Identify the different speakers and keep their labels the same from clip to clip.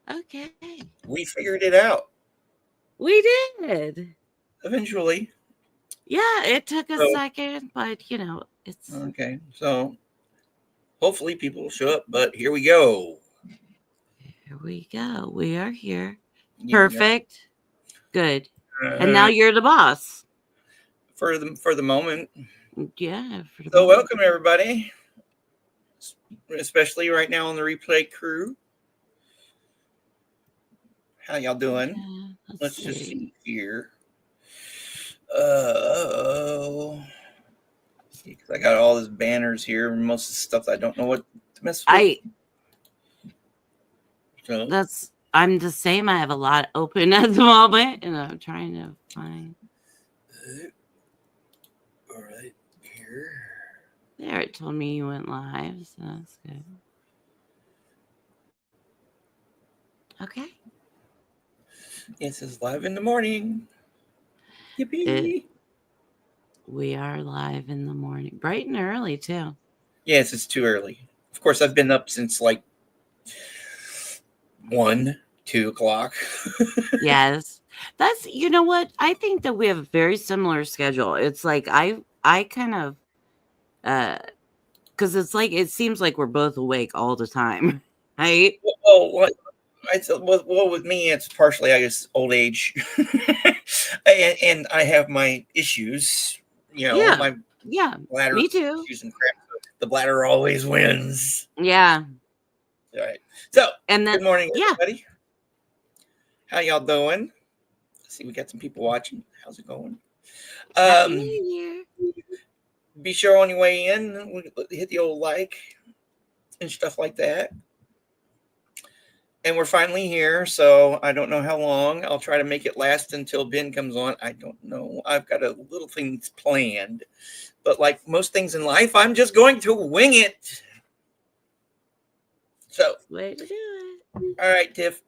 Speaker 1: Okay.
Speaker 2: We figured it out
Speaker 1: We did.
Speaker 2: eventually.
Speaker 1: Yeah, it took a
Speaker 2: So,
Speaker 1: second, but it's
Speaker 2: okay. So, hopefully people will show up, but here we go.
Speaker 1: here we go. We are here.
Speaker 2: Yeah.
Speaker 1: Perfect. Good. And now
Speaker 2: Uh,
Speaker 1: you're the boss.
Speaker 2: for the moment.
Speaker 1: Yeah, for the
Speaker 2: So,
Speaker 1: moment.
Speaker 2: welcome everybody, especially right now on the replay crew. How y'all doing?
Speaker 1: Okay, let's
Speaker 2: Let's just
Speaker 1: see.
Speaker 2: see here. Oh, see, 'cause I got all these banners here, and most of the stuff I don't know what to mess with.
Speaker 1: I
Speaker 2: So,
Speaker 1: I'm the same. I have a lot open at the moment, and I'm trying to find.
Speaker 2: all right, here.
Speaker 1: There, it told me you went live, so that's good. Okay.
Speaker 2: It says live in the morning.
Speaker 1: It
Speaker 2: Yippee!
Speaker 1: We are live in the morning, bright and early too.
Speaker 2: Yes, it's too early. Of course, I've been up since like 1, 2 o'clock.
Speaker 1: Yes. That's you know what? I think that we have a very similar schedule. It's like I kind of uh because it's like it seems like we're both awake all the time. Right?
Speaker 2: Well, well, with me, it's partially, I guess, old age, and I have my issues.
Speaker 1: Yeah.
Speaker 2: My
Speaker 1: Yeah.
Speaker 2: bladder
Speaker 1: Me too.
Speaker 2: issues and crap. So the bladder always wins.
Speaker 1: Yeah.
Speaker 2: All right. So,
Speaker 1: And then
Speaker 2: good morning,
Speaker 1: yeah.
Speaker 2: everybody. How y'all doing? See, we got some people watching. How's it going?
Speaker 1: Happy
Speaker 2: Um,
Speaker 1: New Year.
Speaker 2: be sure on your way in, hit the old like and stuff like that. And we're finally here, so I don't know how long. I'll try to make it last until Ben comes on. I don't know. I've got a little things planned, but like most things in life, I'm just going to wing it. So,
Speaker 1: Way to do it.
Speaker 2: all right, Tiff,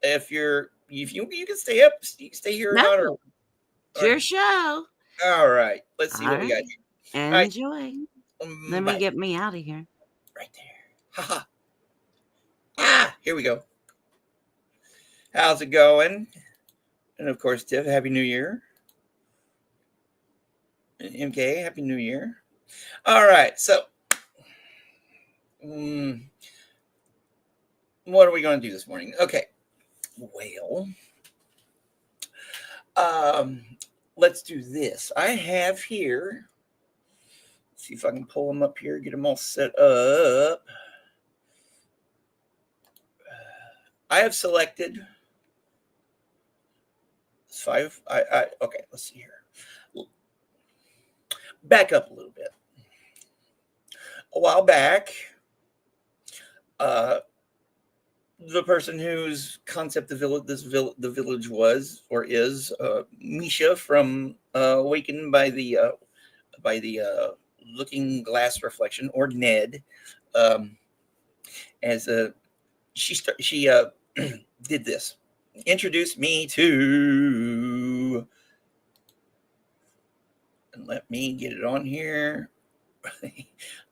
Speaker 2: if you can stay up, you can stay here or not,
Speaker 1: No. It's
Speaker 2: or
Speaker 1: your show.
Speaker 2: all right. Let's see
Speaker 1: All
Speaker 2: what we got
Speaker 1: right.
Speaker 2: here. All right,
Speaker 1: Enjoy. Let me
Speaker 2: bye.
Speaker 1: get me out of here.
Speaker 2: Right there. Haha. Here we go. How's it going? And of course, Tiff, Happy New Year. And MK, Happy New Year. All right, so mm, what are we going to do this morning? Okay, well, um, let's do this. I have here. See if I can pull them up here, get them all set up. I have selected 5. Okay. Let's see here. Back up a little bit. A while back, uh, the person whose concept the village was or is Misha from Awakened by the Looking Glass Reflection, or Ned, um, as a she did this, introduced me to, and let me get it on here.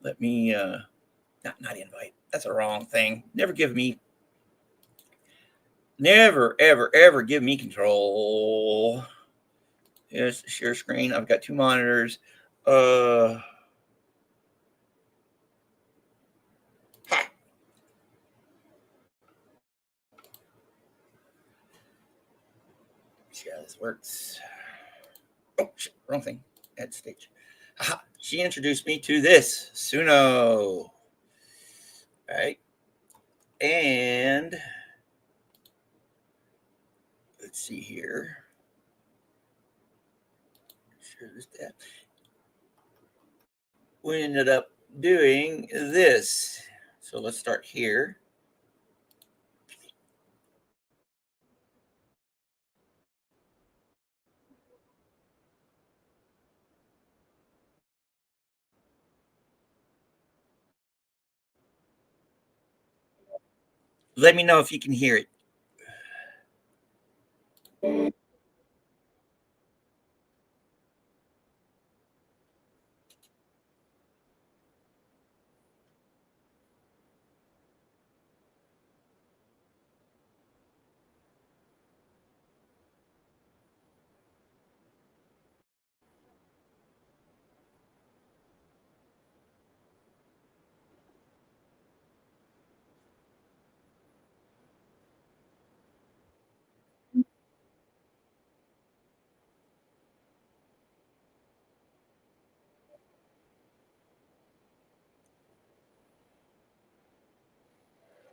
Speaker 2: Let me not invite. That's a wrong thing. Never ever give me control. Here's the share screen. I've got 2 monitors. Uh, ha. See how this works. Oh, shit, wrong thing. Add stage. Aha. She introduced me to this Suno. Right. And let's see here. Share this tab. We ended up doing this. So let's start here. Let me know if you can hear it.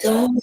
Speaker 2: Don't.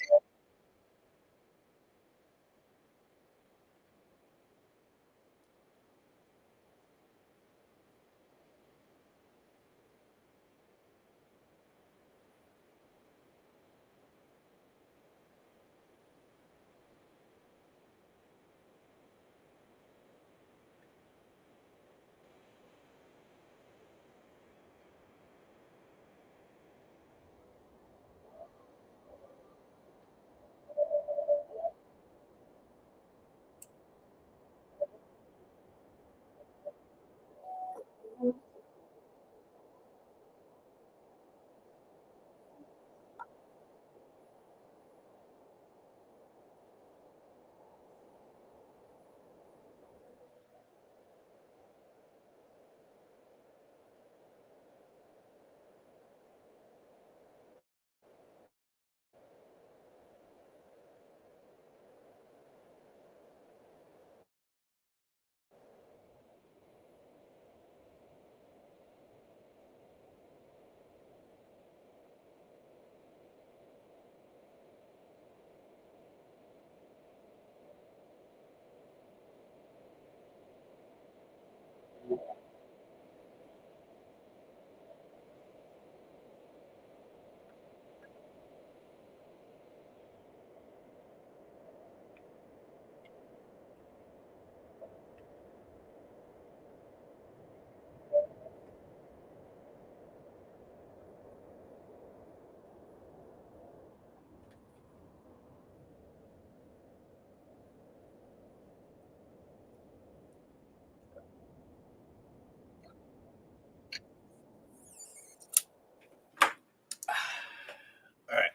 Speaker 2: All right.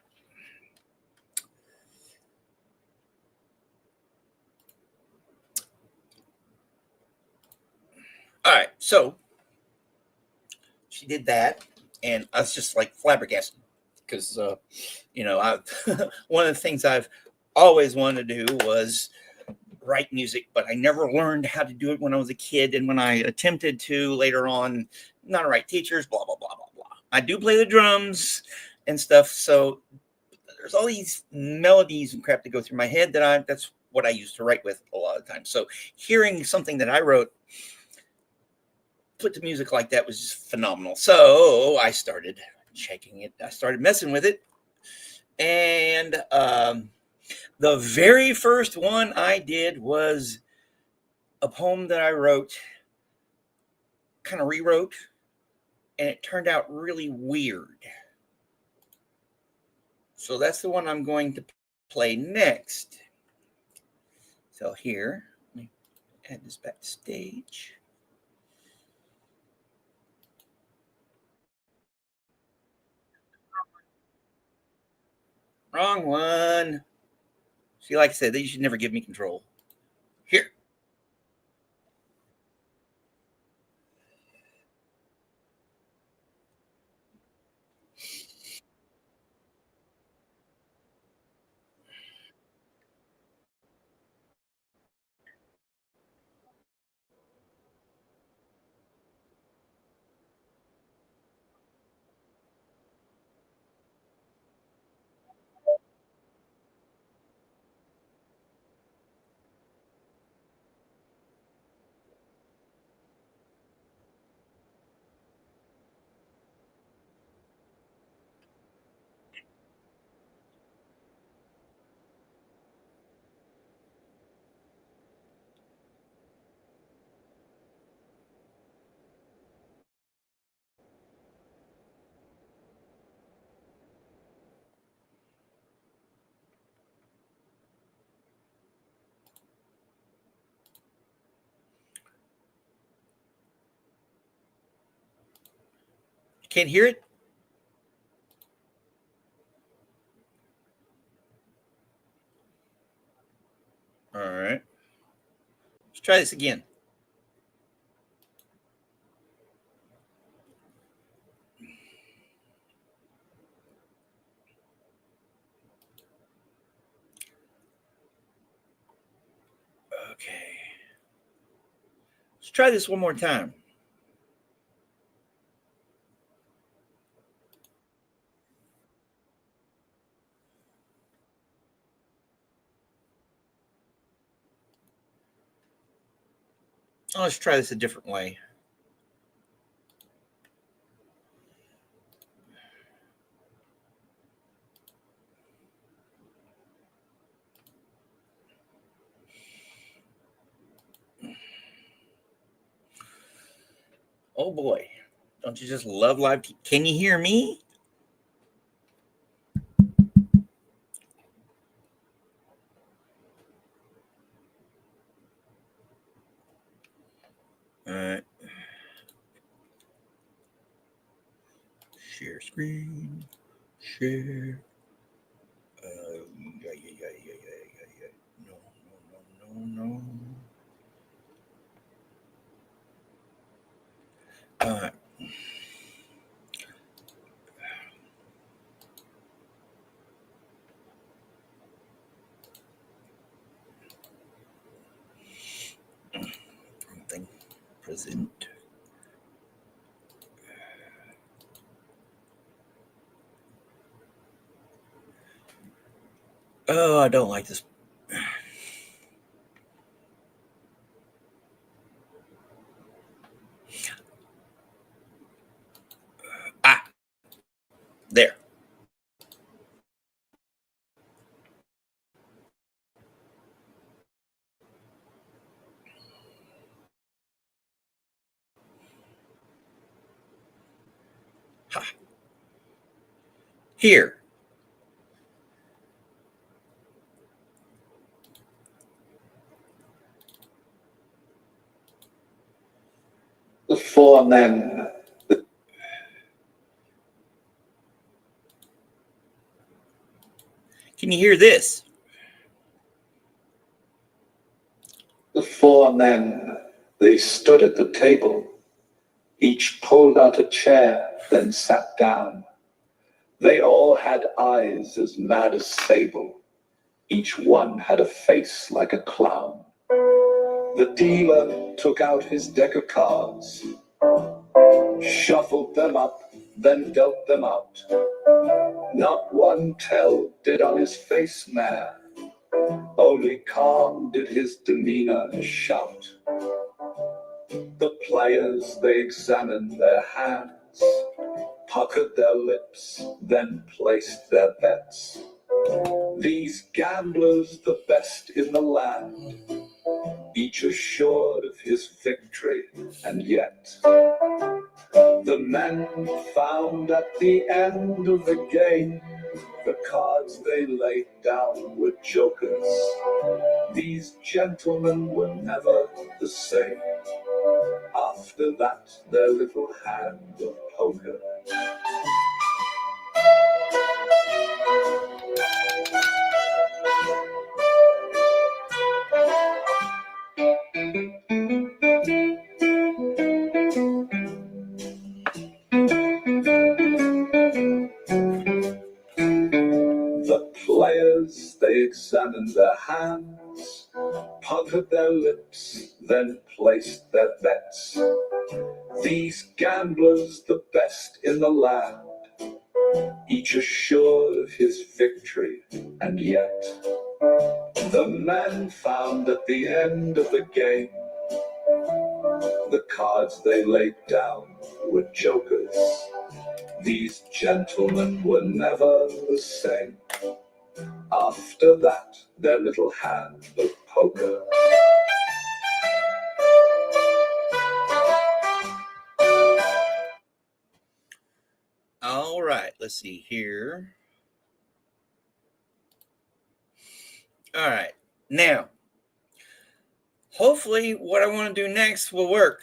Speaker 2: All right. So she did that, and I was just like flabbergasted because, I one of the things I've always wanted to do was write music, but I never learned how to do it when I was a kid. And when I attempted to later on, not right teachers, blah, blah, blah, blah, blah. I do play the drums and stuff. So there's all these melodies and crap that go through my head that's what I used to write with a lot of times. So hearing something that I wrote put to music like that was just phenomenal. So I started checking it. I started messing with it. And the very first one I did was a poem that I wrote, kind of rewrote, and it turned out really weird. So that's the one I'm going to play next. So here, let me add this back to stage. Wrong one. See, like I said, they should never give me control. Here. Can't hear it? All right. Let's try this again. Okay. Let's try this one more time. let's try this a different way. Oh boy, don't you just love live TV? Can you hear me? All right. Share screen. Share. Yeah. No. All right. Something. Present. Oh, I don't like this. Ah, there. Ha. Here.
Speaker 3: The four men.
Speaker 2: Can you hear this?
Speaker 3: The four men, they stood at the table. Each pulled out a chair, then sat down. They all had eyes as mad as sable. Each one had a face like a clown. The dealer took out his deck of cards, shuffled them up, then dealt them out. Not one tell did on his face mare, only calm did his demeanor shout. The players, they examined their hands, puckered their lips, then placed their bets. These gamblers, the best in the land, each assured of his victory, and yet the men found at the end of the game, the cards they laid down were jokers. These gentlemen were never the same after that their little hand of poker. The players, they examined their hands, puckered their lips, then placed their bets. These gamblers, the best in the land, each assured of his victory, and yet the men found at the end of the game, the cards they laid down were jokers. These gentlemen were never the same after that their little hand of poker.
Speaker 2: All right, let's see here. All right, now, hopefully what I want to do next will work.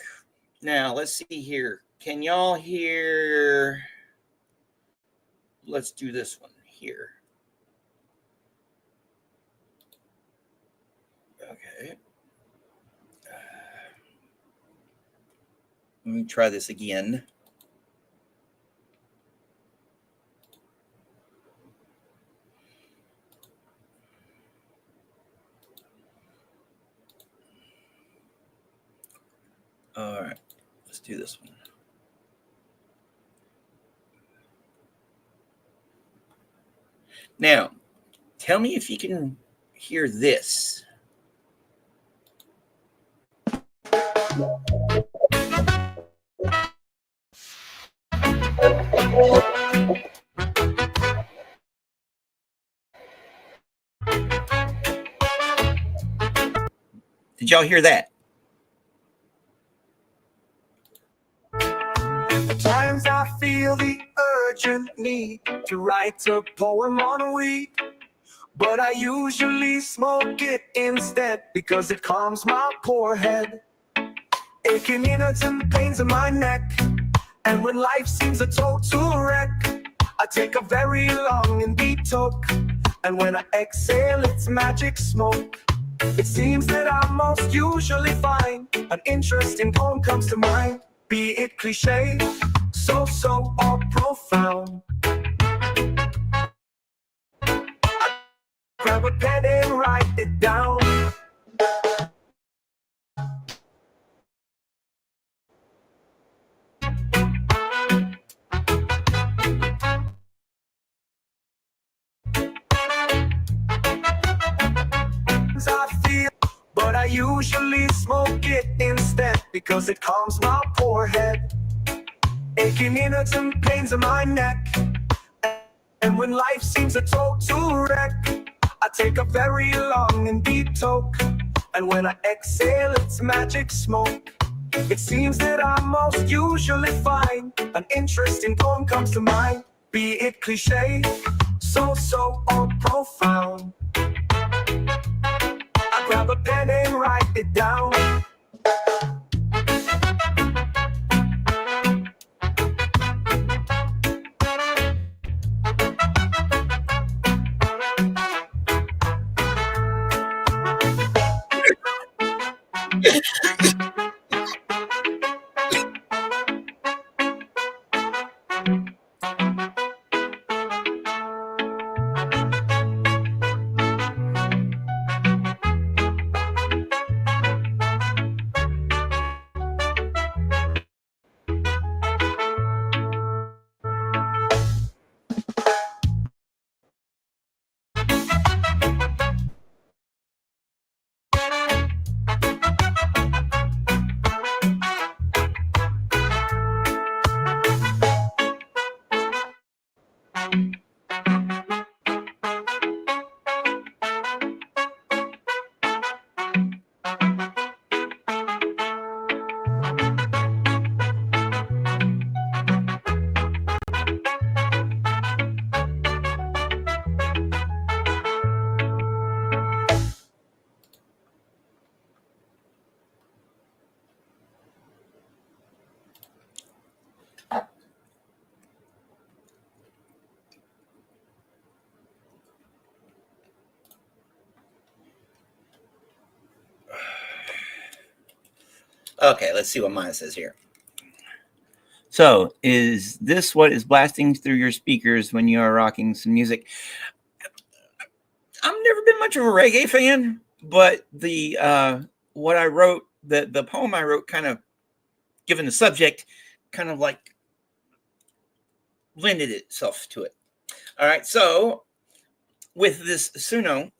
Speaker 2: Now, let's see here. Can y'all hear? Let's do this one here. Okay. Let me try this again. All right, let's do this one. Now, tell me if you can hear this. Did y'all hear that?
Speaker 4: At times I feel the urgent need to write a poem on weed, but I usually smoke it instead because it calms my poor head. Aching innards and pains in my neck, and when life seems a total wreck, I take a very long and deep toke, and when I exhale it's magic smoke. It seems that I'm most usually fine. An interesting poem comes to mind, be it cliche, so or profound. I grab a pen and write it down. I feel, but I usually smoke it instead because it calms my poor head. Aching innards and pains in my neck, and when life seems a total wreck, I take a very long and deep toke, and when I exhale it's magic smoke. It seems that I'm most usually fine. An interesting poem comes to mind, be it cliche, so or profound. I grab a pen and write it down.
Speaker 2: Okay, let's see what mine says here. So, is this what is blasting through your speakers when you are rocking some music? I've never been much of a reggae fan, but the what I wrote, the poem I wrote, kind of, given the subject, kind of like lended itself to it. All right, so with this Suno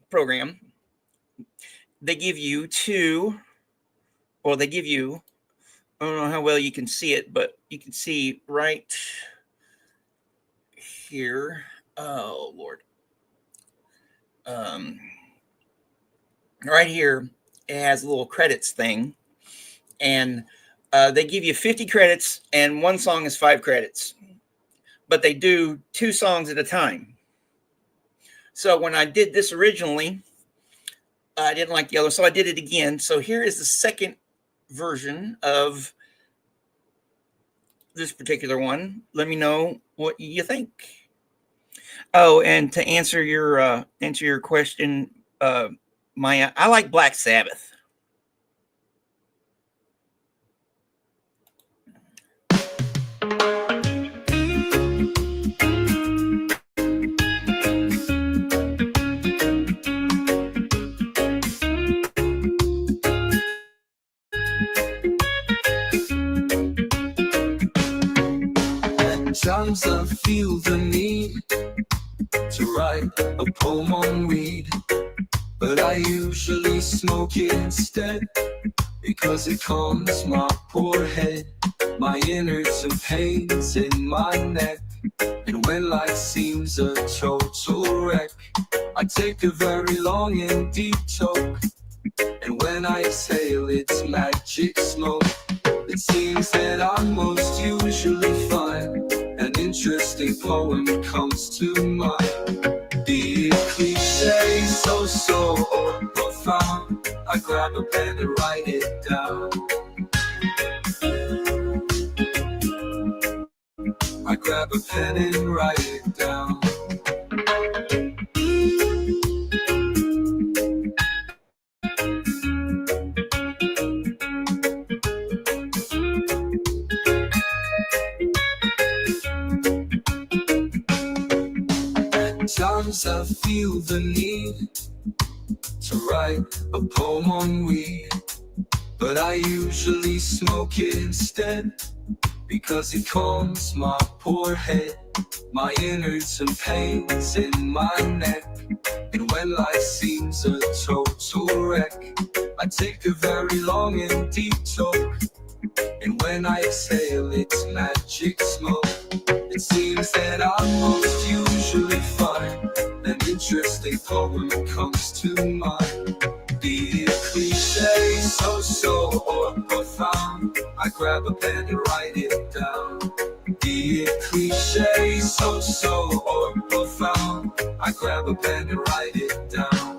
Speaker 2: program, they give you I don't know how well you can see it, but you can see right here. Oh, Lord. Right here, it has a little credits thing. And they give you 50 credits, and one song is 5 credits. But they do 2 songs at a time. So when I did this originally, I didn't like the other, so I did it again. So here is the second version of this particular one. Let me know what you think. Oh, and to answer your question, Maya, I like Black Sabbath.
Speaker 4: Sometimes I feel the need to write a poem on weed, but I usually smoke it instead because it calms my poor head, my innards and pains in my neck. And when life seems a total wreck, I take a very long and deep toke, And when I exhale, it's magic smoke. It seems that I'm most usually fine. An interesting poem comes to mind. Be it cliche, so or profound, I grab a pen and write it down. I grab a pen and write it down. Sometimes I feel the need to write a poem on weed, but I usually smoke it instead, because it calms my poor head, my innards and pains in my neck. And when life seems a total wreck, I take a very long and deep toke. And when I exhale, it's magic smoke. It seems that I'm most usually fine. An interesting poem comes to mind. Be it cliche, so or profound, I grab a pen and write it down. Be it cliche, so or profound, I grab a pen and write it down.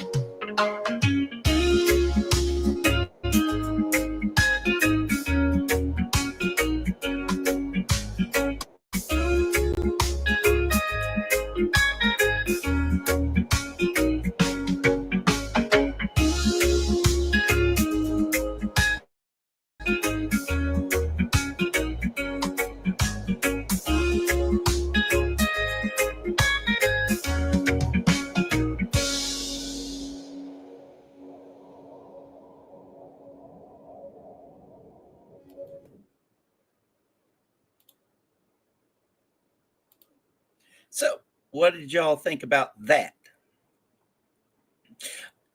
Speaker 2: So, what did y'all think about that?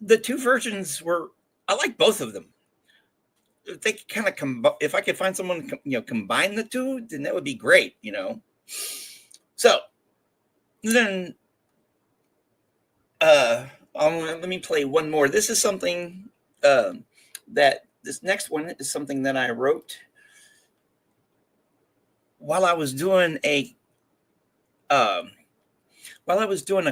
Speaker 2: The two versions were, I like both of them. If they kind of if I could find someone, combine the two, then that would be great, So, then, let me play one more. This is something this next one is something that I wrote while I was doing a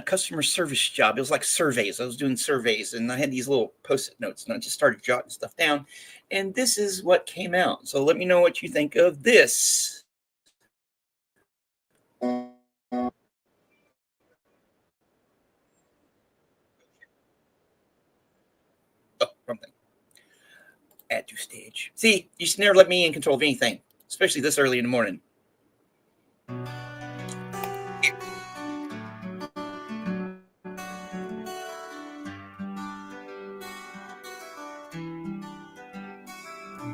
Speaker 2: customer service job. It was like surveys. I was doing surveys, and I had these little Post-it notes, and I just started jotting stuff down. And this is what came out. So let me know what you think of this. Oh, wrong thing. Add to stage. See, you should never let me in control of anything, especially this early in the morning.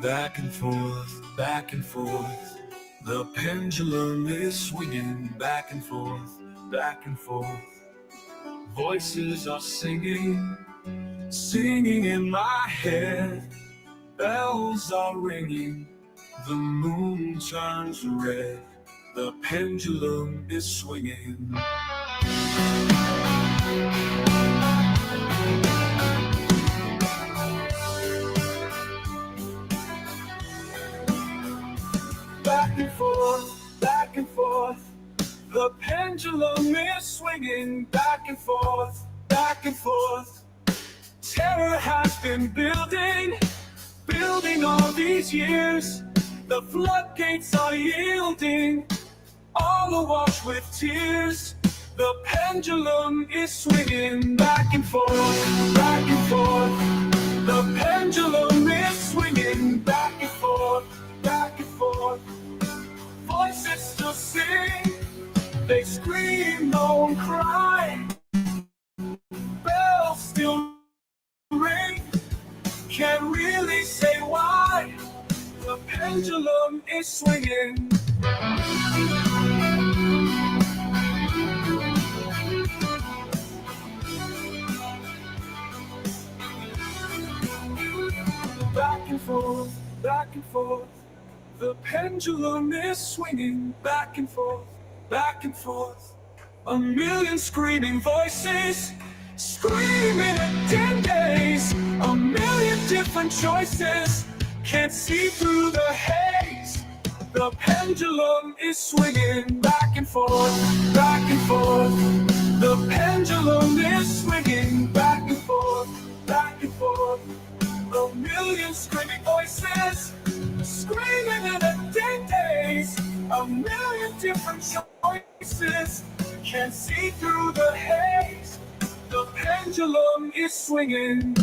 Speaker 4: Back and forth, the pendulum is swinging back and forth, back and forth. Voices are singing in my head. Bells are ringing, the moon turns red, the pendulum is swinging. Back and forth, the pendulum is swinging back and forth, back and forth. Terror has been building all these years. The floodgates are yielding, all awash with tears. The pendulum is swinging back and forth, back and forth. The pendulum is swinging back and forth, back and forth. Voices still sing, they scream, don't cry. Bells still ring, can't really say why. The pendulum is swinging. Back and forth, back and forth. The pendulum is swinging back and forth, back and forth. A million screaming voices, screaming at 10 days. A million different choices. Can't see through the haze. The pendulum is swinging back and forth, back and forth. The pendulum is swinging back and forth, back and forth. A million screaming voices, screaming in a daze. A million different choices, can't see through the haze. The pendulum is swinging.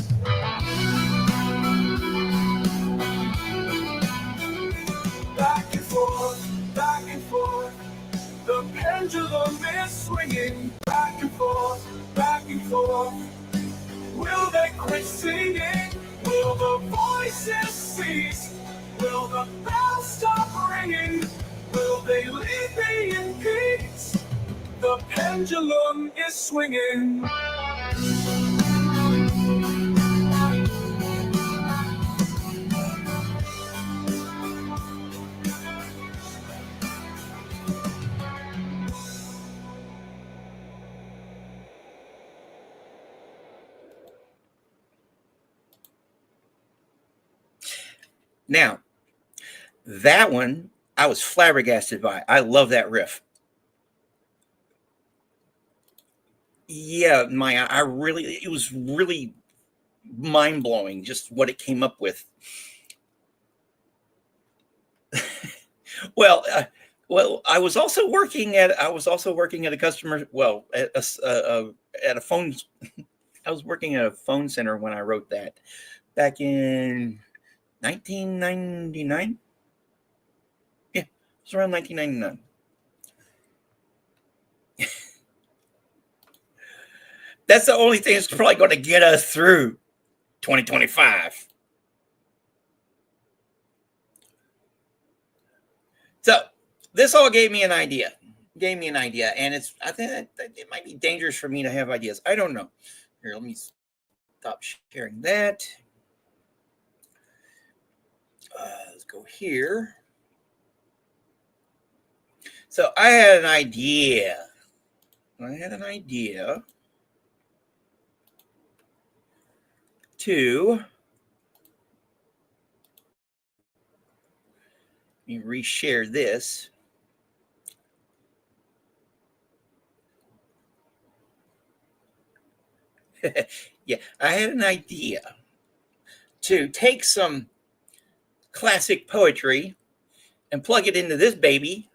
Speaker 4: Back and forth, back and forth. The pendulum is swinging. Back and forth, back and forth. Will they quit singing? Will the voices cease? Will the bells stop ringing? Will they leave me in peace? The pendulum is swinging.
Speaker 2: Now, that one I was flabbergasted by. I love that riff. Yeah, Maya, it was really mind blowing just what it came up with. Well, I was also working at a customer. Well, at a phone. I was working at a phone center when I wrote that back in 1999. Yeah, it was around 1999. That's the only thing that's probably going to get us through 2025. So this all gave me an idea. And I think that it might be dangerous for me to have ideas. I don't know. Here, let me stop sharing that. Let's go here. So I had an idea. To let me reshare this. Yeah, I had an idea to take some classic poetry and plug it into this baby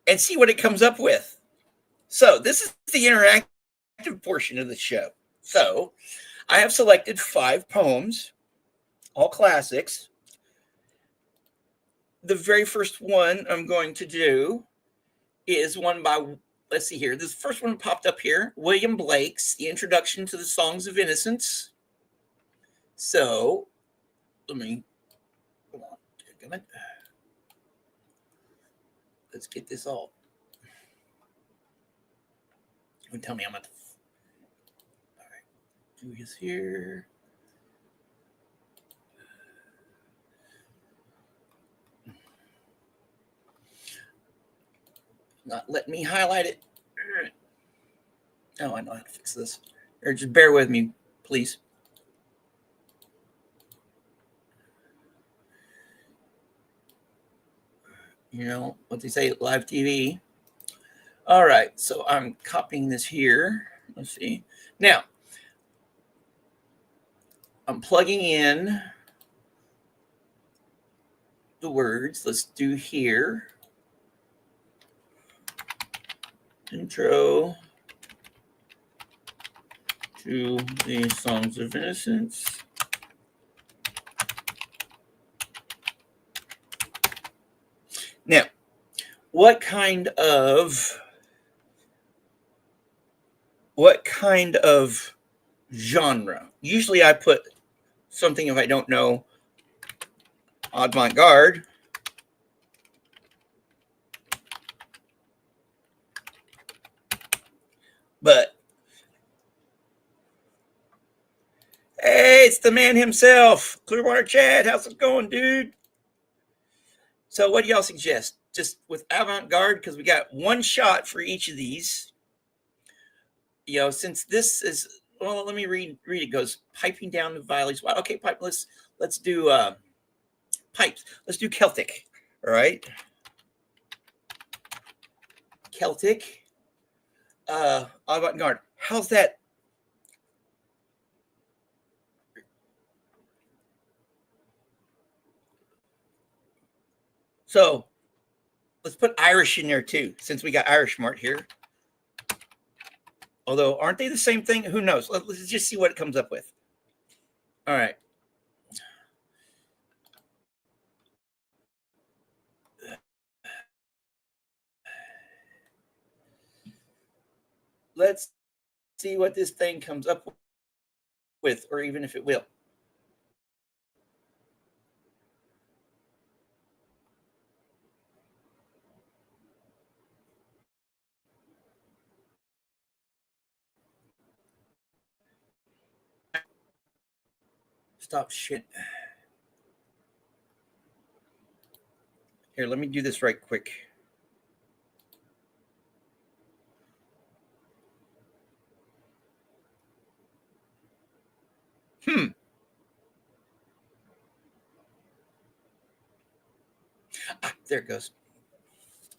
Speaker 2: and see what it comes up with. So this is the interactive portion of the show. So I have selected 5 poems, all classics. The very first one I'm going to do is one by, let's see here. This first one popped up here, William Blake's The Introduction to the Songs of Innocence. So let me, hold on, take a minute. Let's get this all. Don't tell me I'm at the, all right, do this here. Not letting me highlight it. Oh, I know how to fix this. Or just bear with me, please. You know what they say, live TV. All right, so I'm copying this here. Let's see. Now, I'm plugging in the words. Let's do here. Intro to the Songs of Innocence. Now, what kind of genre? Usually I put something, if I don't know, avant-garde. But hey, it's the man himself, Clearwater Chad. How's it going, dude? So what do y'all suggest? Just with avant-garde, because we got one shot for each of these. You know, since this is, well, let me read. It goes piping down the valleys. Well, okay, pipe. Let's do pipes. Let's do Celtic. All right. Celtic. Avant-garde. How's that? So let's put Irish in there too, since we got Irish Mart here. Although, aren't they the same thing? Who knows? Let's just see what it comes up with. All right. Let's see what this thing comes up with, or even if it will. Stop shit. Here, let me do this right quick. There it goes.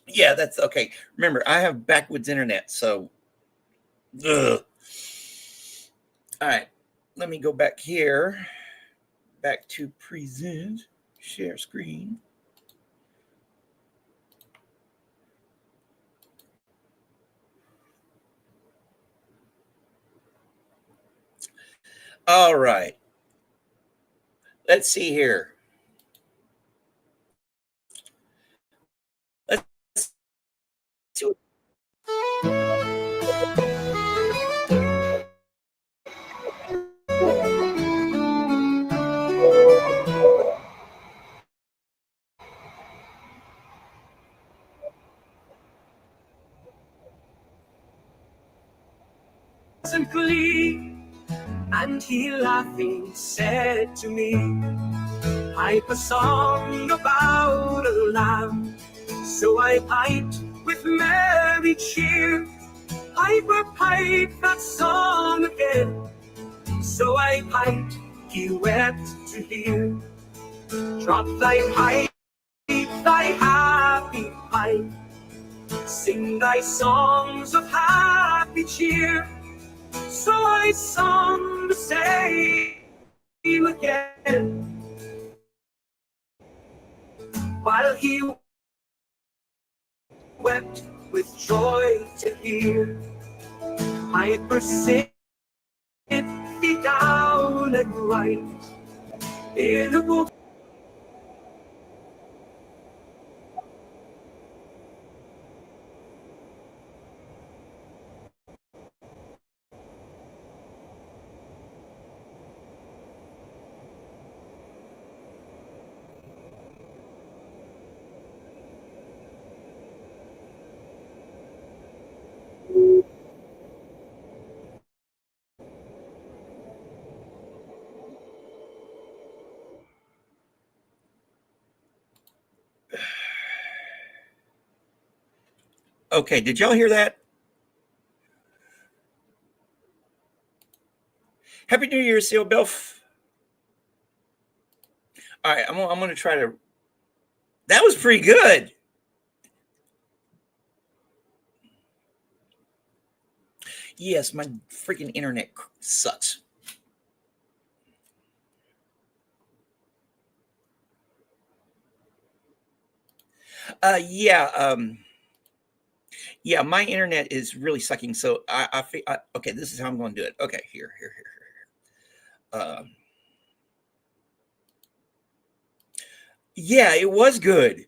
Speaker 2: Yeah, that's okay. Remember, I have backwoods internet, so. Ugh. All right, let me go back here. Back to present, share screen. All right. Let's see here. Let's see what
Speaker 4: Simply, and he laughing said to me, pipe a song about a lamb. So I piped with merry cheer, piper pipe that song again. So I piped, he wept to hear. Drop thy pipe, thy happy pipe, sing thy songs of happy cheer. So I sung the same again, while he wept with joy to hear. Piper, sit thee down and write in a book.
Speaker 2: Okay, did y'all hear that? Happy New Year, Seal Belf. All right, I'm going to try to. That was pretty good. Yes, my freaking internet sucks. Yeah, my internet is really sucking. So okay, this is how I'm going to do it. Okay, here. Yeah, it was good.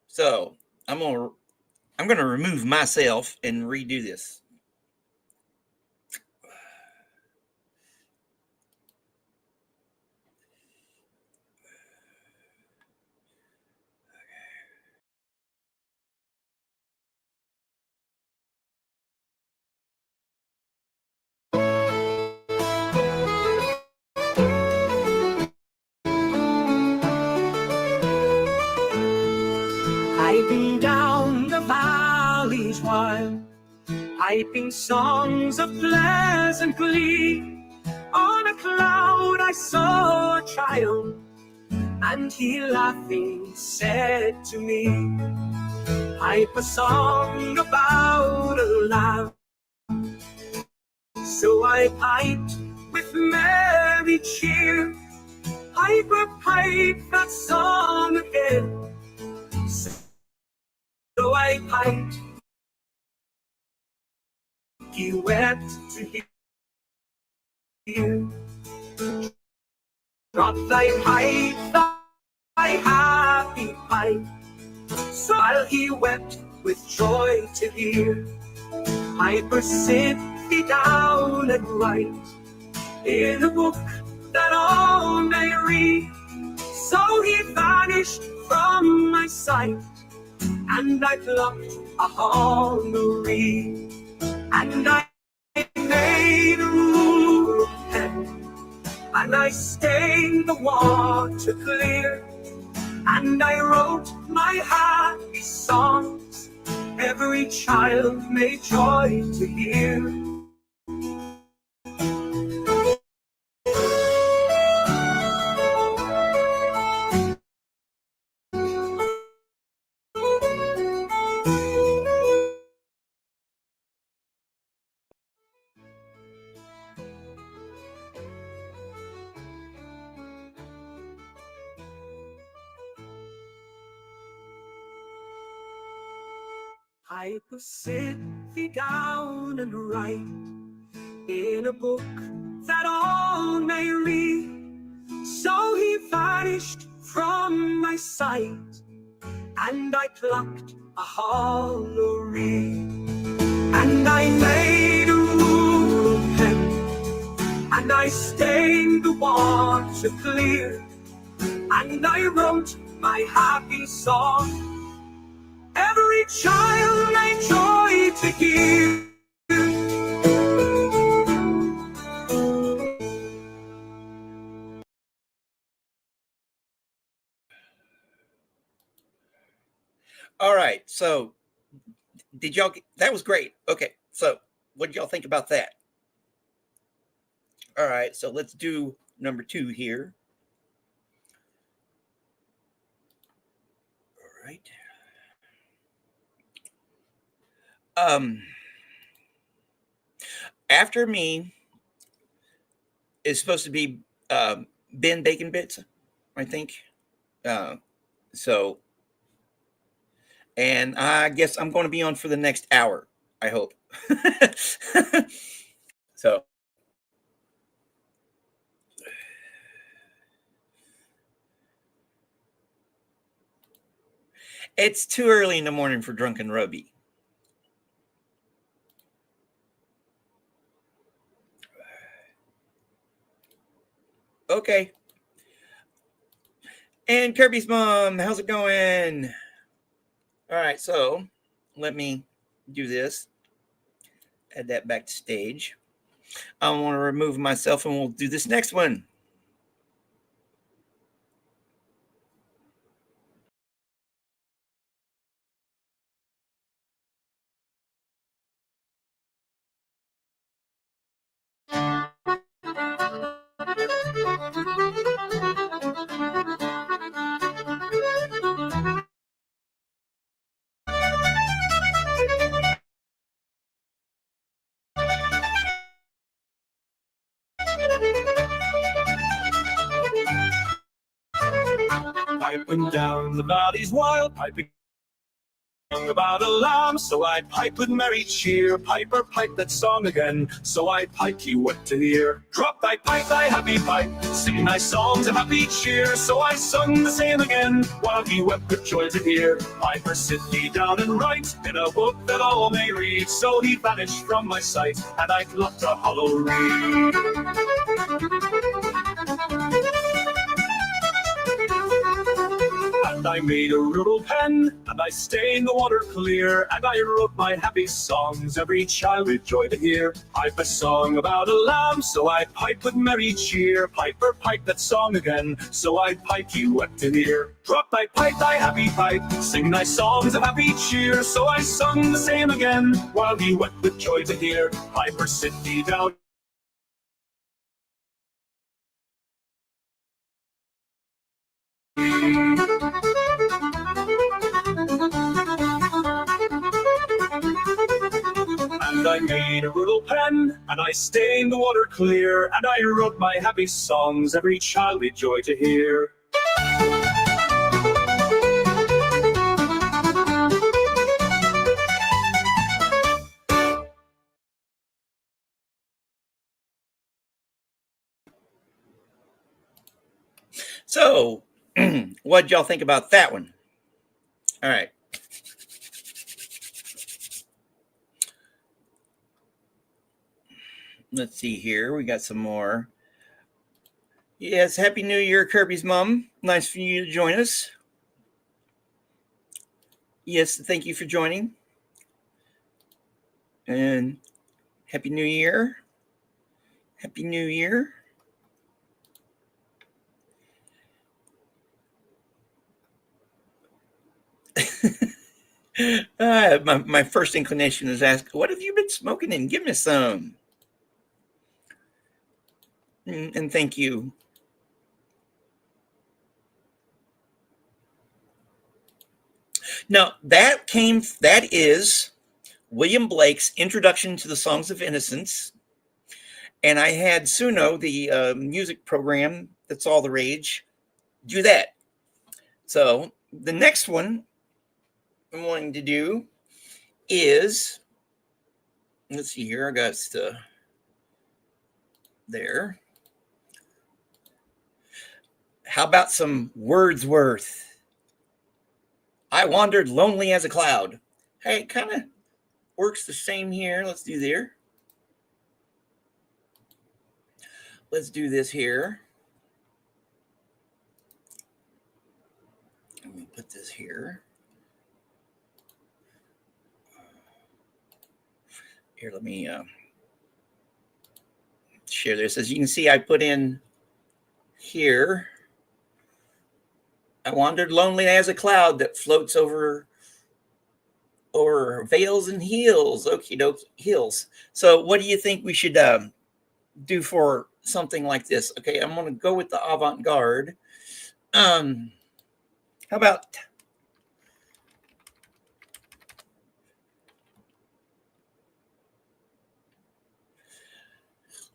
Speaker 2: So I'm gonna remove myself and redo this.
Speaker 4: Hiking down the valleys wild, piping songs of pleasant glee. On a cloud I saw a child, and he laughing said to me, pipe a song about a lamb. So I piped with merry cheer, piper, pipe that song again. So I piped, he wept to hear. Drop thy pipe, thy happy pipe. So while he wept with joy to hear, piper, sit thee down and write in a book that all may read. So he vanished from my sight, and I plucked a hollow reed, and I made a rule of pen, and I stained the water clear, and I wrote my happy songs every child may joy to hear. Piper, sit thee down and write in a book that all may read. So he vanished from my sight, and I plucked a hollow reed, and I made a rule of pen, and I stained the water clear, and I wrote my happy song every child may joy to hear.
Speaker 2: All right. So did y'all that was great. Okay. So what did y'all think about that? All right. So let's do number 2 here. All right. After me is supposed to be Ben Bacon Bits, I think. So, and I guess I'm going to be on for the next hour, I hope. So, it's too early in the morning for Drunken Roby. Okay. And Kirby's mom, how's it going? All right, so let me do this. Add that back to stage. I want to remove myself, and we'll do this next one.
Speaker 4: Piping down the valleys wild, piping about a lamb. So I pipe with merry cheer, piper, pipe that song again. So I pipe, he wet to hear. Drop thy pipe, thy happy pipe, sing thy songs of happy cheer. So I sung the same again, while he wept with joy to hear. Piper, sit thee down and write in a book that all may read. So he vanished from my sight, and I plucked a hollow reed. And I made a little pen, and I stained the water clear, and I wrote my happy songs every child with joy to hear. I've a song about a lamb, so I pipe with merry cheer. Piper, pipe that song again, so I pipe you wet to hear. Drop thy pipe, thy happy pipe, sing thy songs of happy cheer. So I sung the same again, while he wept with joy to hear. Piper, sit thee down. And I made a little pen, and I stained the water clear, and I wrote my happy songs every child with joy to hear.
Speaker 2: So, what'd y'all think about that one? All right. Let's see here. We got some more. Yes, Happy New Year, Kirby's mom. Nice for you to join us. Yes, thank you for joining. And Happy New Year. Happy New Year. My first inclination is ask, what have you been smoking? And give me some. And thank you. Now, that is William Blake's Introduction to the Songs of Innocence. And I had Suno, the music program that's all the rage, do that. So the next one I'm wanting to do is, let's see here, I got there. How about some Wordsworth? I wandered lonely as a cloud. Hey, it kind of works the same here. Let's do there. Let's do this here. Let me put this here. Here, let me share this. As you can see, I put in here. I wandered lonely as a cloud that floats over vales and hills. Okie dokie, hills. So what do you think we should do for something like this? Okay, I'm going to go with the avant-garde. How about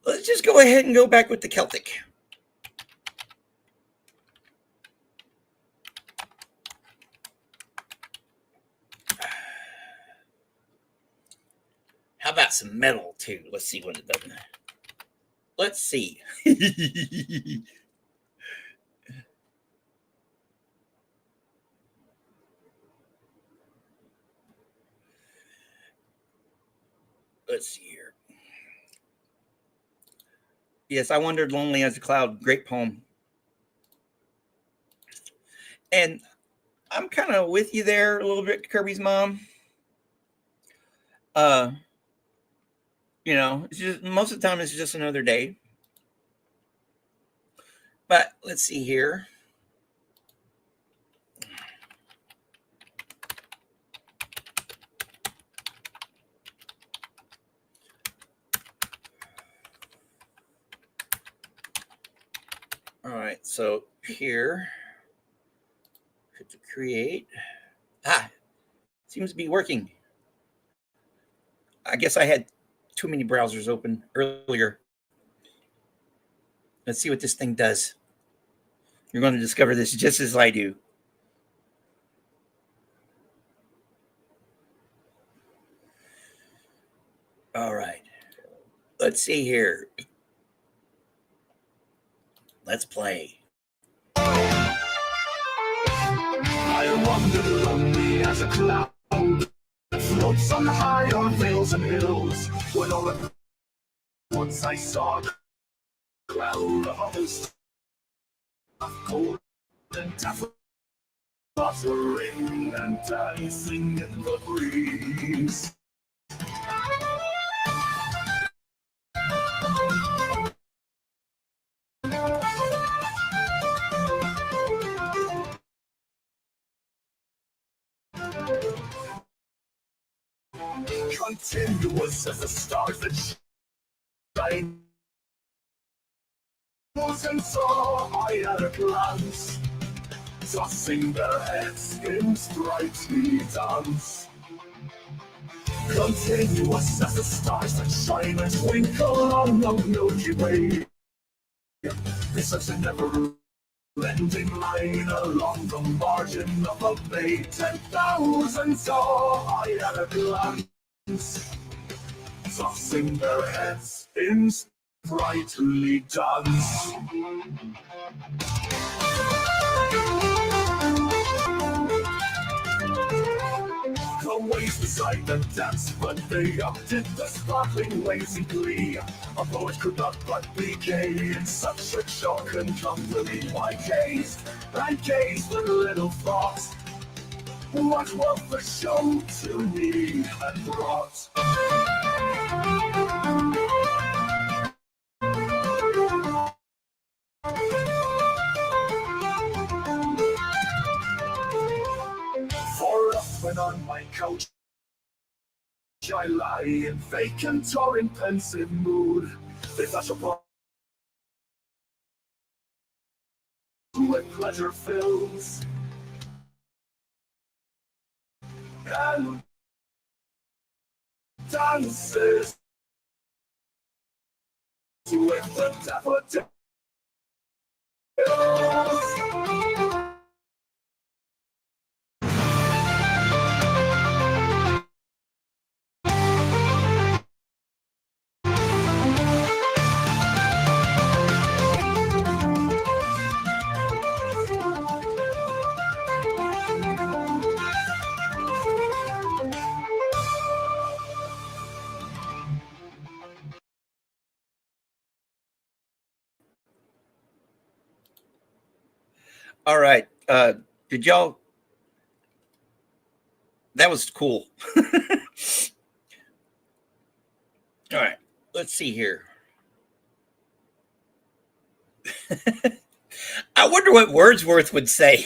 Speaker 2: let's just go ahead and go back with the Celtic. How about some metal too? Let's see what it does. Let's see. Let's see here. Yes, I wandered lonely as a cloud. Great poem. And I'm kind of with you there a little bit, Kirby's mom. You know, it's just most of the time it's just another day. But let's see here. All right, so here, hit to create. Seems to be working. I guess I had too many browsers open earlier. Let's see what this thing does. You're going to discover this just as I do. All right. Let's see here. Let's play.
Speaker 4: I wandered lonely as a cloud that floats on high on vales and hills. When all at once I saw a cloud of host of gold and daffodils. fluttering and dancing in the breeze. Continuous as the stars that shine. And saw I at a glance, tossing their heads in sprightly dance. Continuous as the stars that shine and twinkle on the Milky Way. It's such a never-ending line along the margin of a bay. 10,000 saw I at a glance, tossing their heads in sprightly dance. The waves beside them danced, but they outdid the sparkling waves in glee. A poet could not but be gay in such a shock and company. I gazed with little thought, what will the show to me had brought. For up when on my couch I lie in vacant or in pensive mood, they flash upon with pleasure fills and dances with the daffodils.
Speaker 2: All right. Did y'all? That was cool. All right. Let's see here. I wonder what Wordsworth would say.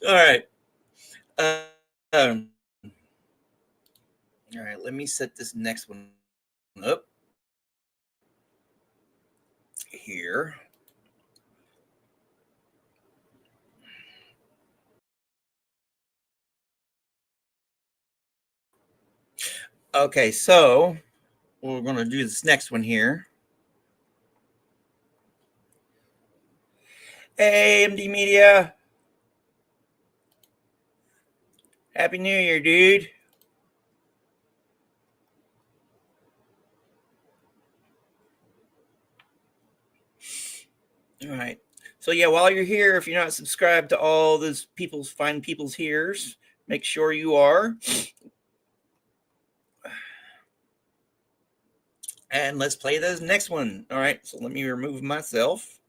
Speaker 2: All right. All right. Let me set this next one up here. Okay, so we're going to do this next one here. Hey, MD Media. Happy New Year, dude. All right. So, yeah, while you're here, if you're not subscribed to all those fine people's here's, make sure you are. And let's play this next one. All right, so let me remove myself.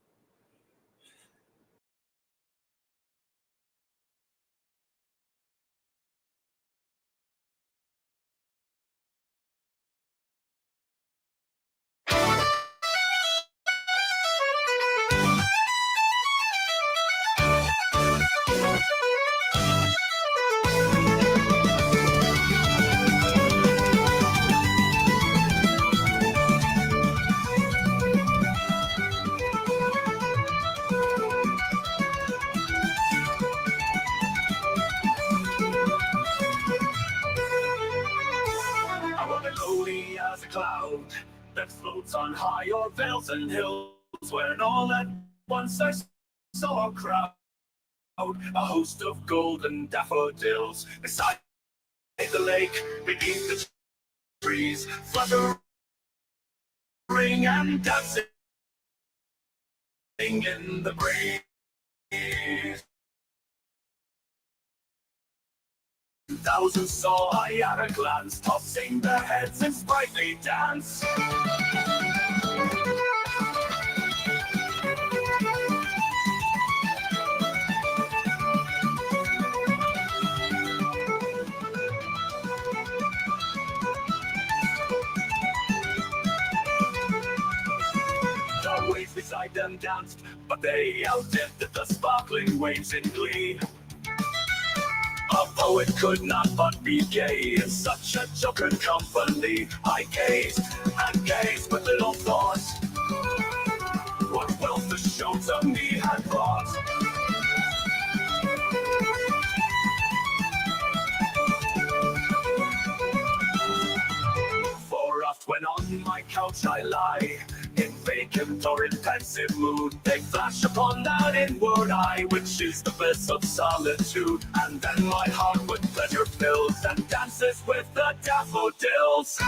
Speaker 4: Cloud that floats on high o'er vales and hills, when all at once I saw a crowd, a host of golden daffodils beside the lake, beneath the trees, fluttering and dancing in the breeze. 1,000 saw I at a glance, tossing their heads in sprightly dance. cried and danced, but they outdid the sparkling waves in glee. A poet could not but be gay in such a joking company. I gazed and gazed with little thought what wealth the show to me had brought. For oft when on my couch I lie, in vacant or in pensive mood, they flash upon that inward eye, which is the bliss of solitude. And then my heart with pleasure fills and dances with the daffodils.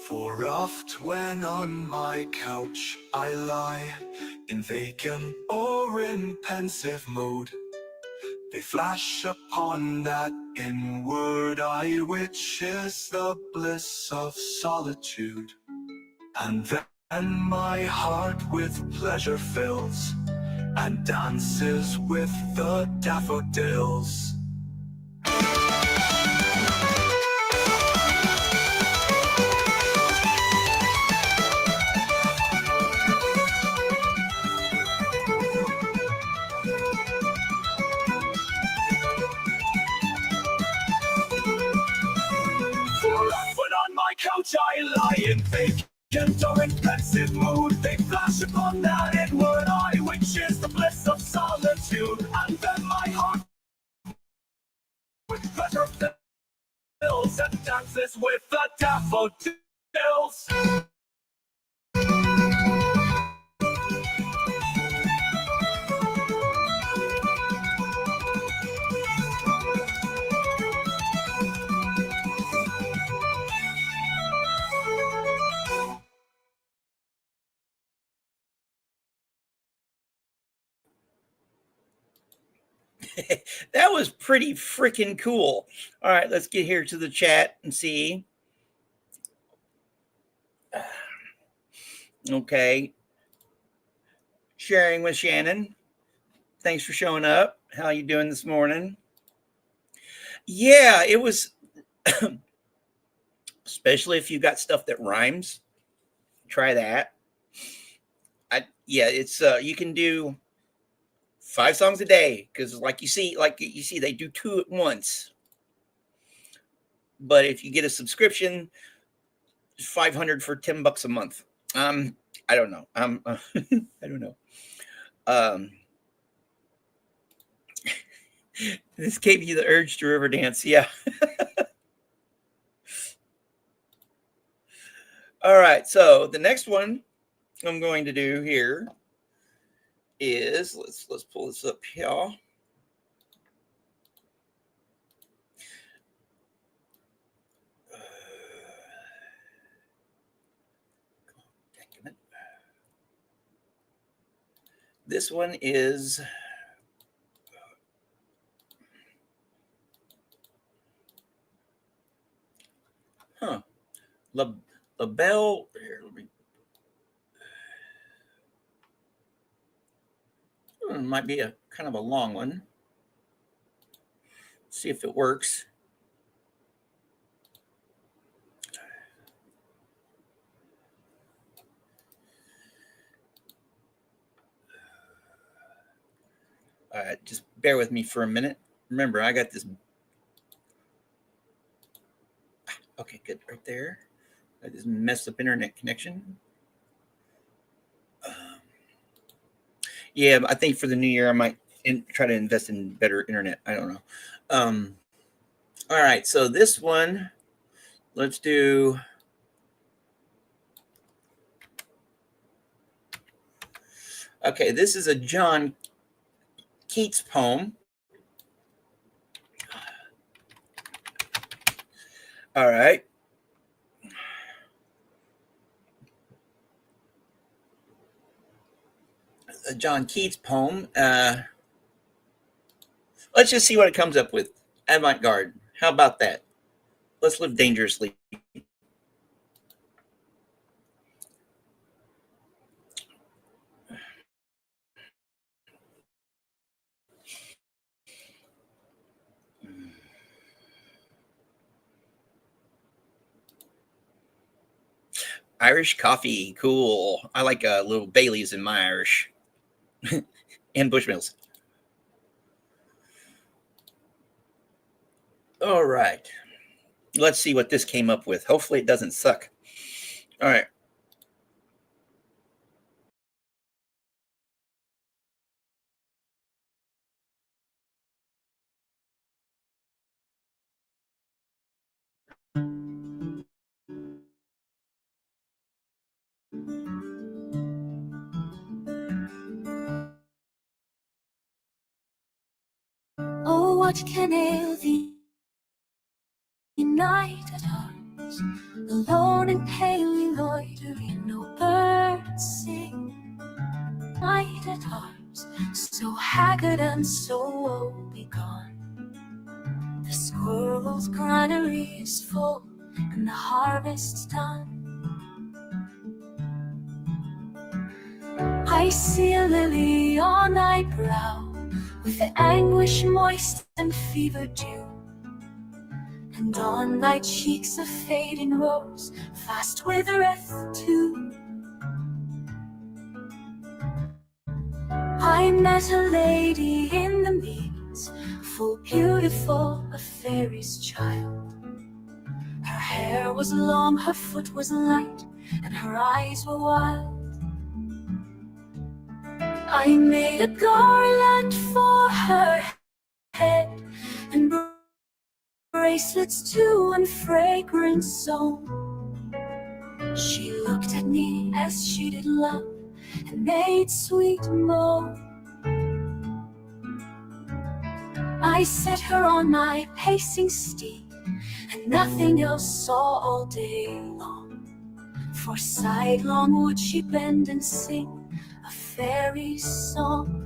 Speaker 4: For oft when on my couch I lie, in vacant or in pensive mood, they flash upon that inward eye, which is the bliss of solitude. And then my heart with pleasure fills and dances with the daffodils. When on my couch I lie in vacant or in pensive mood, they flash upon that inward eye, which is the bliss of solitude. And then my heart with pleasure fills and dances with the daffodils.
Speaker 2: That was pretty freaking cool. All right, let's get here to the chat and see. Okay. Sharing with Shannon. Thanks for showing up. How you doing this morning? Yeah, it was especially if you got stuff that rhymes. Try that. It's you can do 5 songs a day because like you see they do 2 at once. But if you get a subscription, it's $500 for $10 a month. I don't know. I don't know. This gave you the urge to river dance. Yeah. All right. So the next one I'm going to do here is let's pull this up here. This one is La Belle. Here, let me. It might be a kind of a long one. Let's see if it works. Just bear with me for a minute. Remember, I got this. Okay, good. Right there. I just messed up internet connection. Yeah, I think for the new year, I might try to invest in better internet. I don't know. All right. So this one, let's do. Okay, this is a John Keats poem. All right. A John Keats poem. Let's just see what it comes up with. Avant-garde. How about that? Let's live dangerously. Irish coffee, cool. I like little Baileys in my Irish. And Bushmills. All right. Let's see what this came up with. Hopefully it doesn't suck. All right.
Speaker 5: Oh, what can ail thee, night at arms, alone and palely loitering, no birds sing. Night at arms, so haggard and so woe-begone. The squirrel's granary is full, and the harvest's done. I see a lily on thy brow, with the anguish moist and fever dew, and on thy cheeks a fading rose fast withereth too. I met a lady in the meads, full beautiful, a fairy's child. Her hair was long, her foot was light, and her eyes were wild. I made a garland for her head, and bracelets too, and fragrant so. She looked at me as she did love, and made sweet moan. I set her on my pacing steed, and nothing else saw all day long. For sidelong would she bend and sing a fairy's song.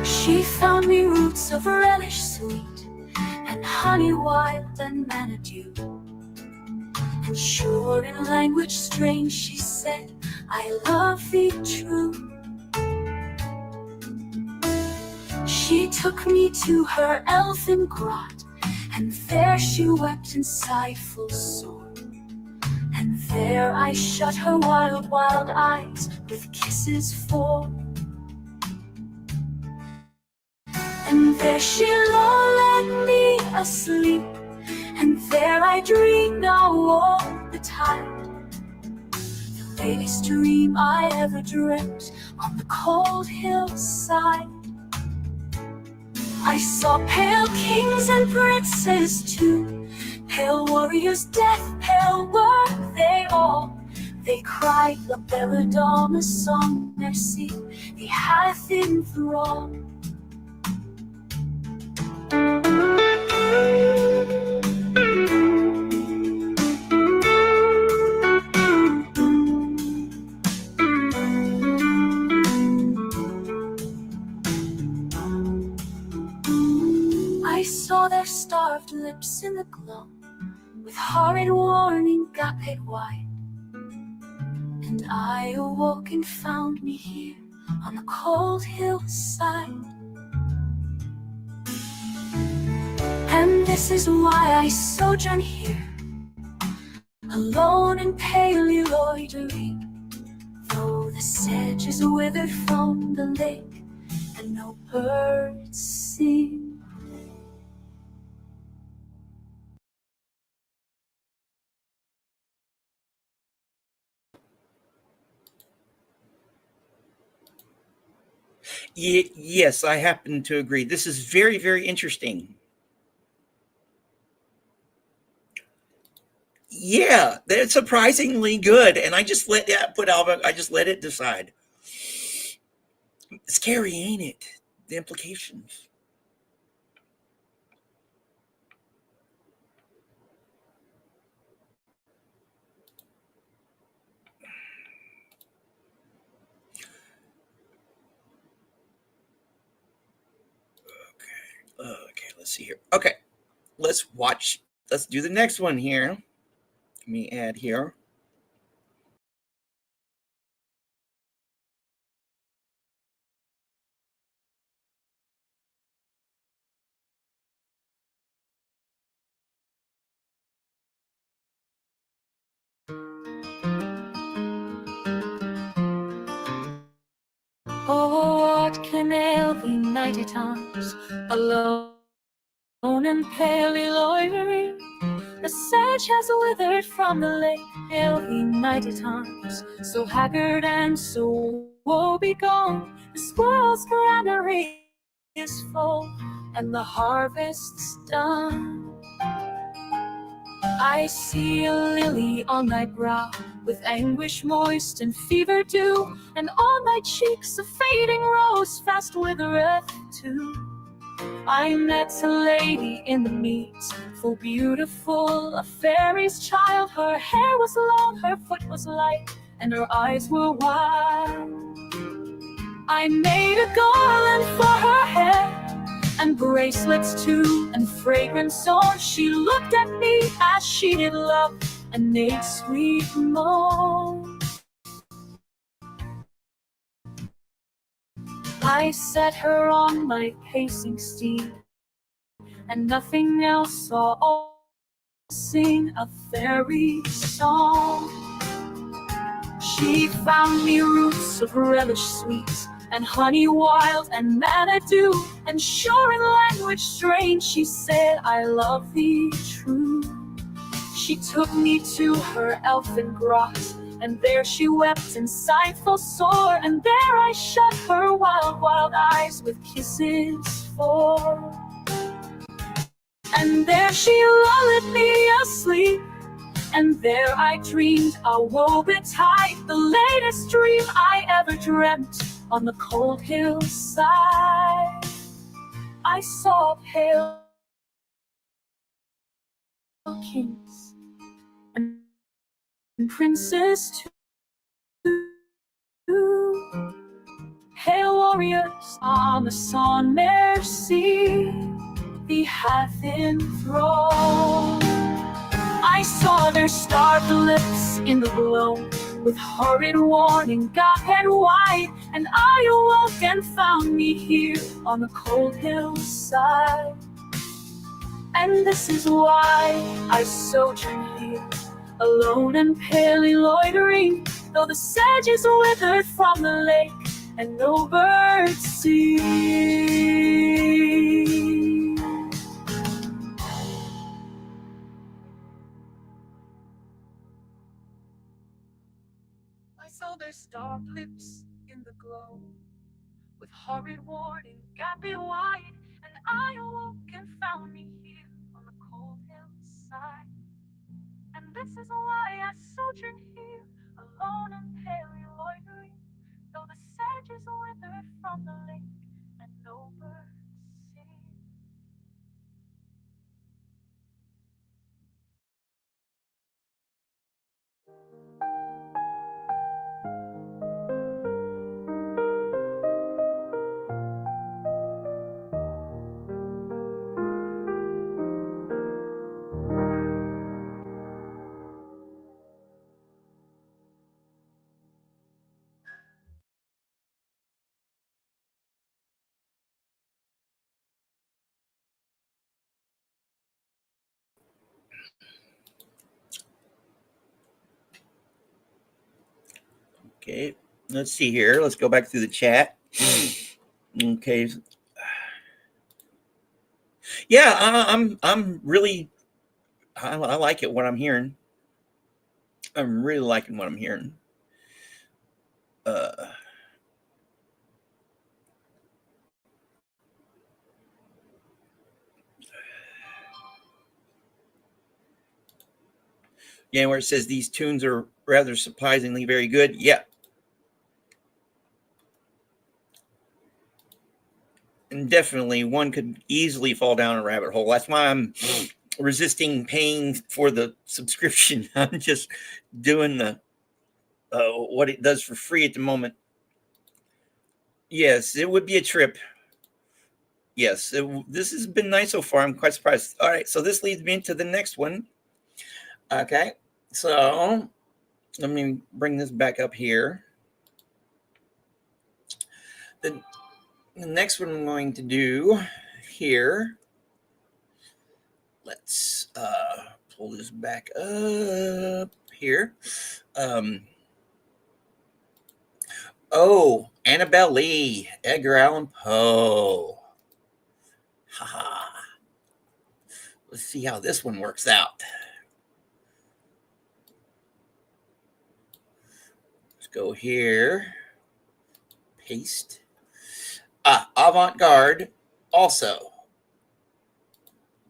Speaker 5: She found me roots of relish sweet, and honey wild and manna dew. And sure in language strange she said, I love thee true. She took me to her elfin grot, and there she wept and sighed full sore. And there I shut her wild, wild eyes with kisses four. And there she lulled me asleep, and there I dreamed now all the time. The latest dream I ever dreamt on the cold hillside. I saw pale kings and princes too, pale warriors, death pale were they all. They cried La Belladonna song, Merci, they hath in thrall. I saw their starved lips in the glow, with horrid warning gaped wide. And I awoke and found me here on the cold hillside. And this is why I sojourn here, alone and palely loitering, though the sedge is withered from the lake, and no birds sing.
Speaker 2: Yes, I happen to agree. This is very, very interesting. Yeah, they're surprisingly good, and I just let that put Alba. I just let it decide. It's scary, ain't it? The implications. Okay, let's see here. Okay, let's watch. Let's do the next one here. Let me add here.
Speaker 5: Oh, what can ail thee, nighty times, alone and palely loitering? The sedge has withered from the lake, ail thee, nighty times, so haggard and so woe-begone. The squirrel's granary is full, and the harvest's done. I see a lily on thy brow, with anguish moist and fever dew, and on thy cheeks a fading rose fast withereth too. I met a lady in the meet, full beautiful, a fairy's child. Her hair was long, her foot was light, and her eyes were wide. I made a garland for her hair, and bracelets too, and fragrance on. She looked at me as she did love, and made sweet moan. I set her on my pacing steed, and nothing else saw, all sing a fairy song. She found me roots of relish sweet, and honey wild, and manna dew, and sure in language strange she said, I love thee true. She took me to her elfin grot, and there she wept in sighful sore, and there I shut her wild, wild eyes with kisses for. And there she lulled me asleep, and there I dreamed a woe betide, the latest dream I ever dreamt. On the cold hillside I saw pale kings and princes too, pale warriors on the Son Mercy thee hath enthralled. I saw their starved lips in the glow, with horrid warning gap and wide, and I awoke and found me here on the cold hillside. And this is why I sojourn here, alone and palely loitering, though the sedge is withered from the lake, and no birds sing. I saw their starved lips in the glow, with horrid warning gaping wide, and I awoke and found me here on the cold hillside. And this is why I sojourn here, alone and palely loitering, though the sedge is withered from the lake, and no birds sing.
Speaker 2: Okay, let's see here. Let's go back through the chat. Okay. Yeah, I'm really I like it what I'm hearing. I'm really liking what I'm hearing. Uh, Yeah, where it says these tunes are rather surprisingly very good. Yeah. And definitely one could easily fall down a rabbit hole. That's why I'm resisting paying for the subscription. I'm just doing the what it does for free at the moment. Yes, it would be a trip. Yes, this has been nice so far. I'm quite surprised. All right, so this leads me into the next one. Okay, so let me bring this back up here. The next one I'm going to do here. Let's pull this back up here. Oh, Annabel Lee, Edgar Allan Poe. Haha. Let's see how this one works out. Let's go here. Paste. Avant-garde. Also.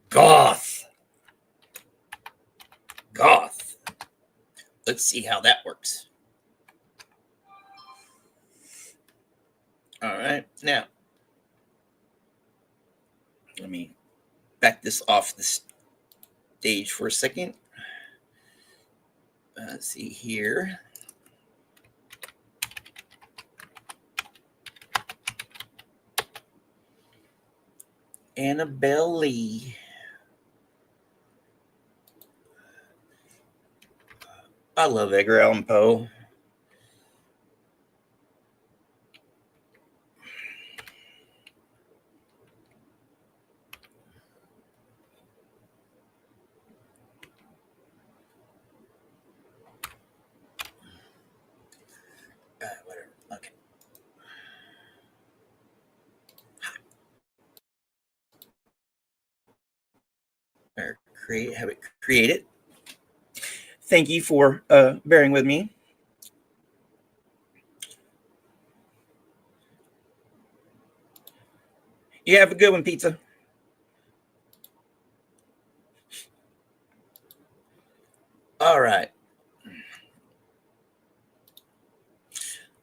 Speaker 2: Goth. Let's see how that works. All right. Now, let me back this off the stage for a second. Let's see here. Annabel Lee. I love Edgar Allan Poe. Whatever. Okay. Or have it created. Thank you for bearing with me. You have a good one, pizza. All right.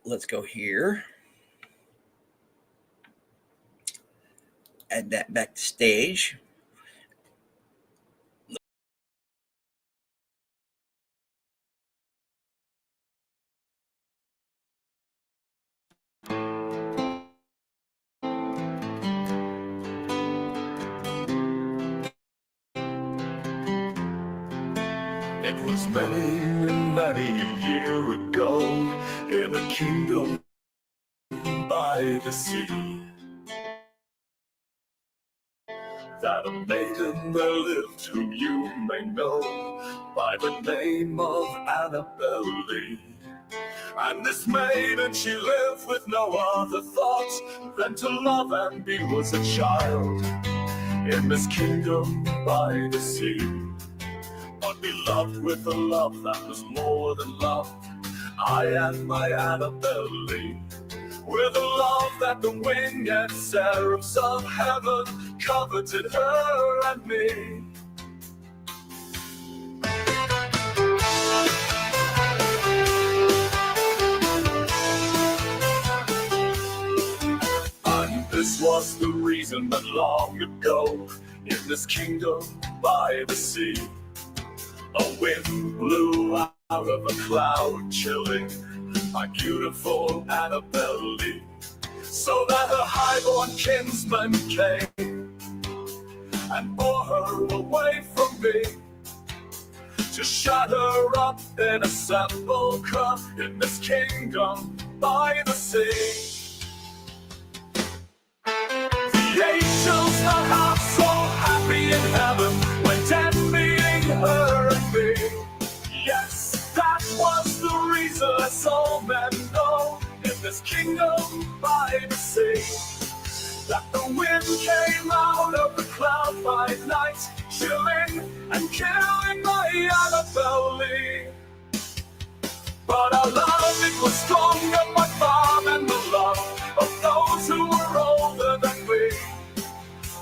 Speaker 2: Let's go here. Add that back to stage.
Speaker 3: It was many a year ago in a kingdom by the sea that a maiden there lived whom you may know by the name of Annabel Lee. And this maiden, she lived with no other thoughts than to love and be was a child in this kingdom by the sea. But beloved with a love that was more than love, I and my Annabel Lee, with a love that the winged seraphs of heaven coveted her and me. And this was the reason that long ago, in this kingdom by the sea, a wind blew out of a cloud, chilling my beautiful Annabel Lee, so that her highborn kinsman came and bore her away from me, to shut her up in a sepulchre in this kingdom by the sea. The angels are so happy in heaven when death meeting her and me. Yes, that was the reason so men know in this kingdom by the sea, that the wind came out of the cloud by night, chilling and killing my Annabel Lee. But our love, it was stronger by far than the love of those who were older than we,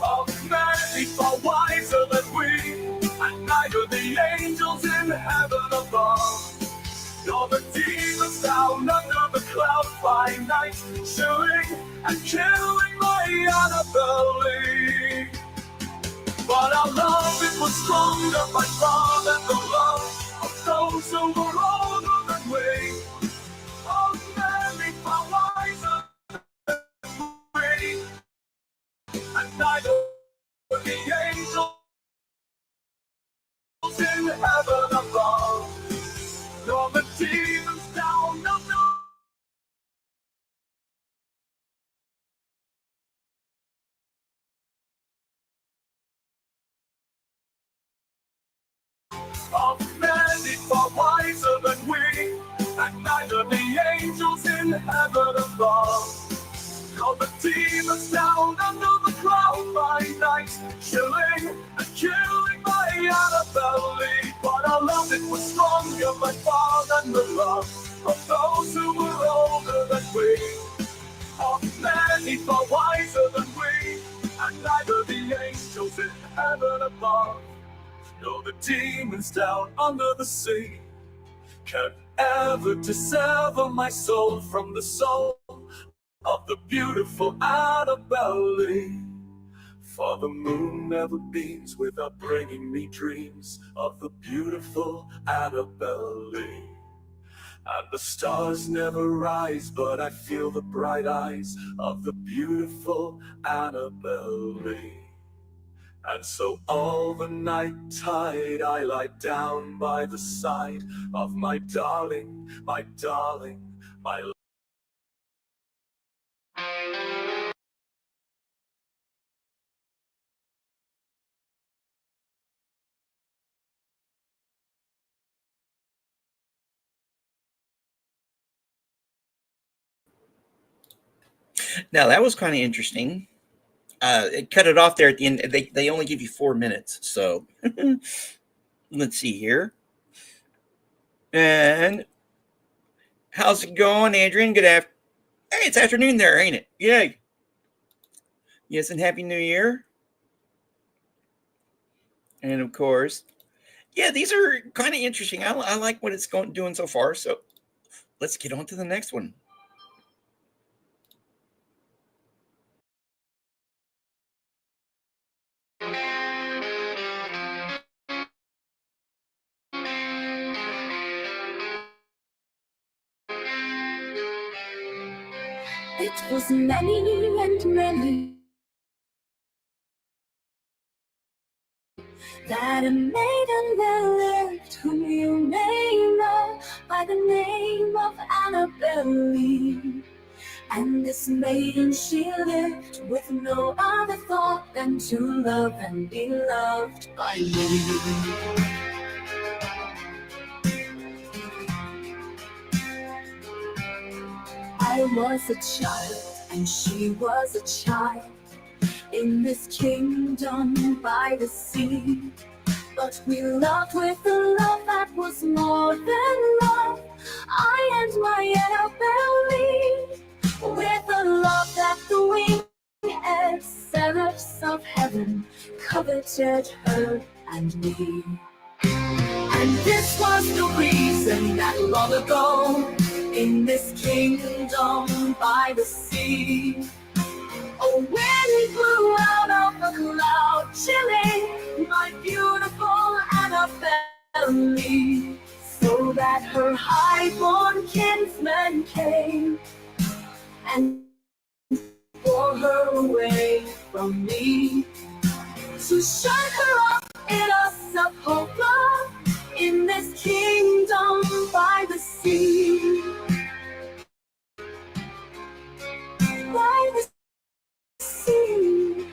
Speaker 3: of many far wiser than we, and neither the angels in heaven
Speaker 4: above. You're the demons down under the cloud by night, chilling and killing my Annabelle Lee. But our love, it was stronger by far than the love of those who were older than we. Oh, many far wiser than we, and neither were the angels in heaven above. Nor the demons down under of many far wiser than we, and neither the angels in heaven above. Nor the demons down under the cloud by night, chilling and killing my Annabelle Lee. But our love, it was stronger by far than the love of those who were older than we. Of many far wiser than we, and neither the angels in heaven above, nor the demons down under the sea can ever dissever my soul from the soul of the beautiful Annabelle Lee. For the moon never beams without bringing me dreams of the beautiful Annabelle Lee. And the stars never rise, but I feel the bright eyes of the beautiful Annabelle Lee. And so all the night tide I lie down by the side of my darling, my darling, my love.
Speaker 2: Now that was kind of interesting. It cut it off there at the end. They only give you 4 minutes, so let's see here. And how's it going, Adrian? Good afternoon. Hey, it's afternoon there, ain't it? Yay! Yes, and Happy New Year. And of course, yeah, these are kind of interesting. I like what it's doing so far. So let's get on to the next one.
Speaker 5: It was many and many that a maiden there lived, whom you may know by the name of Annabelle Lee. And this maiden, she lived with no other thought than to love and be loved by me. I was a child, and she was a child, in this kingdom by the sea. But we loved with a love that was more than love, I and my Annabelle Lee, with a love that the winged seraphs of heaven coveted her and me. And this was the reason that long ago, in this kingdom by the sea, a wind blew out of the cloud, chilling my beautiful Annabelle Lee, so that her high-born kinsmen came and bore her away from me, to shut her off in a sepulchre in this kingdom by the sea. By the sea.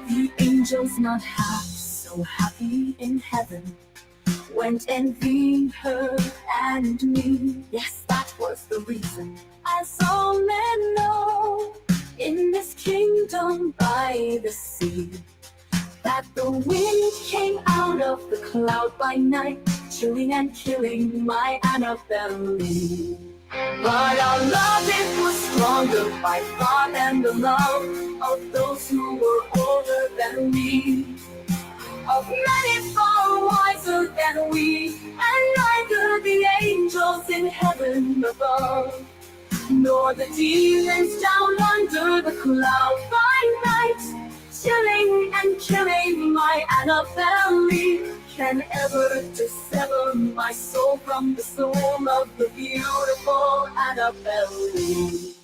Speaker 5: The angels, not half so happy in heaven, went envying her and me. Yes, that was the reason, as all men know, in this kingdom by the sea, that the wind came out of the cloud by night, chilling and killing my Annabelle Lee. But our love, it was stronger by far than the love of those who were older than me. Of many far no wiser than we, and neither the angels in heaven above, nor the demons down under the cloud by night, chilling and killing my Annabelle Lee, can ever dissever my soul from the soul of the beautiful Annabelle Lee.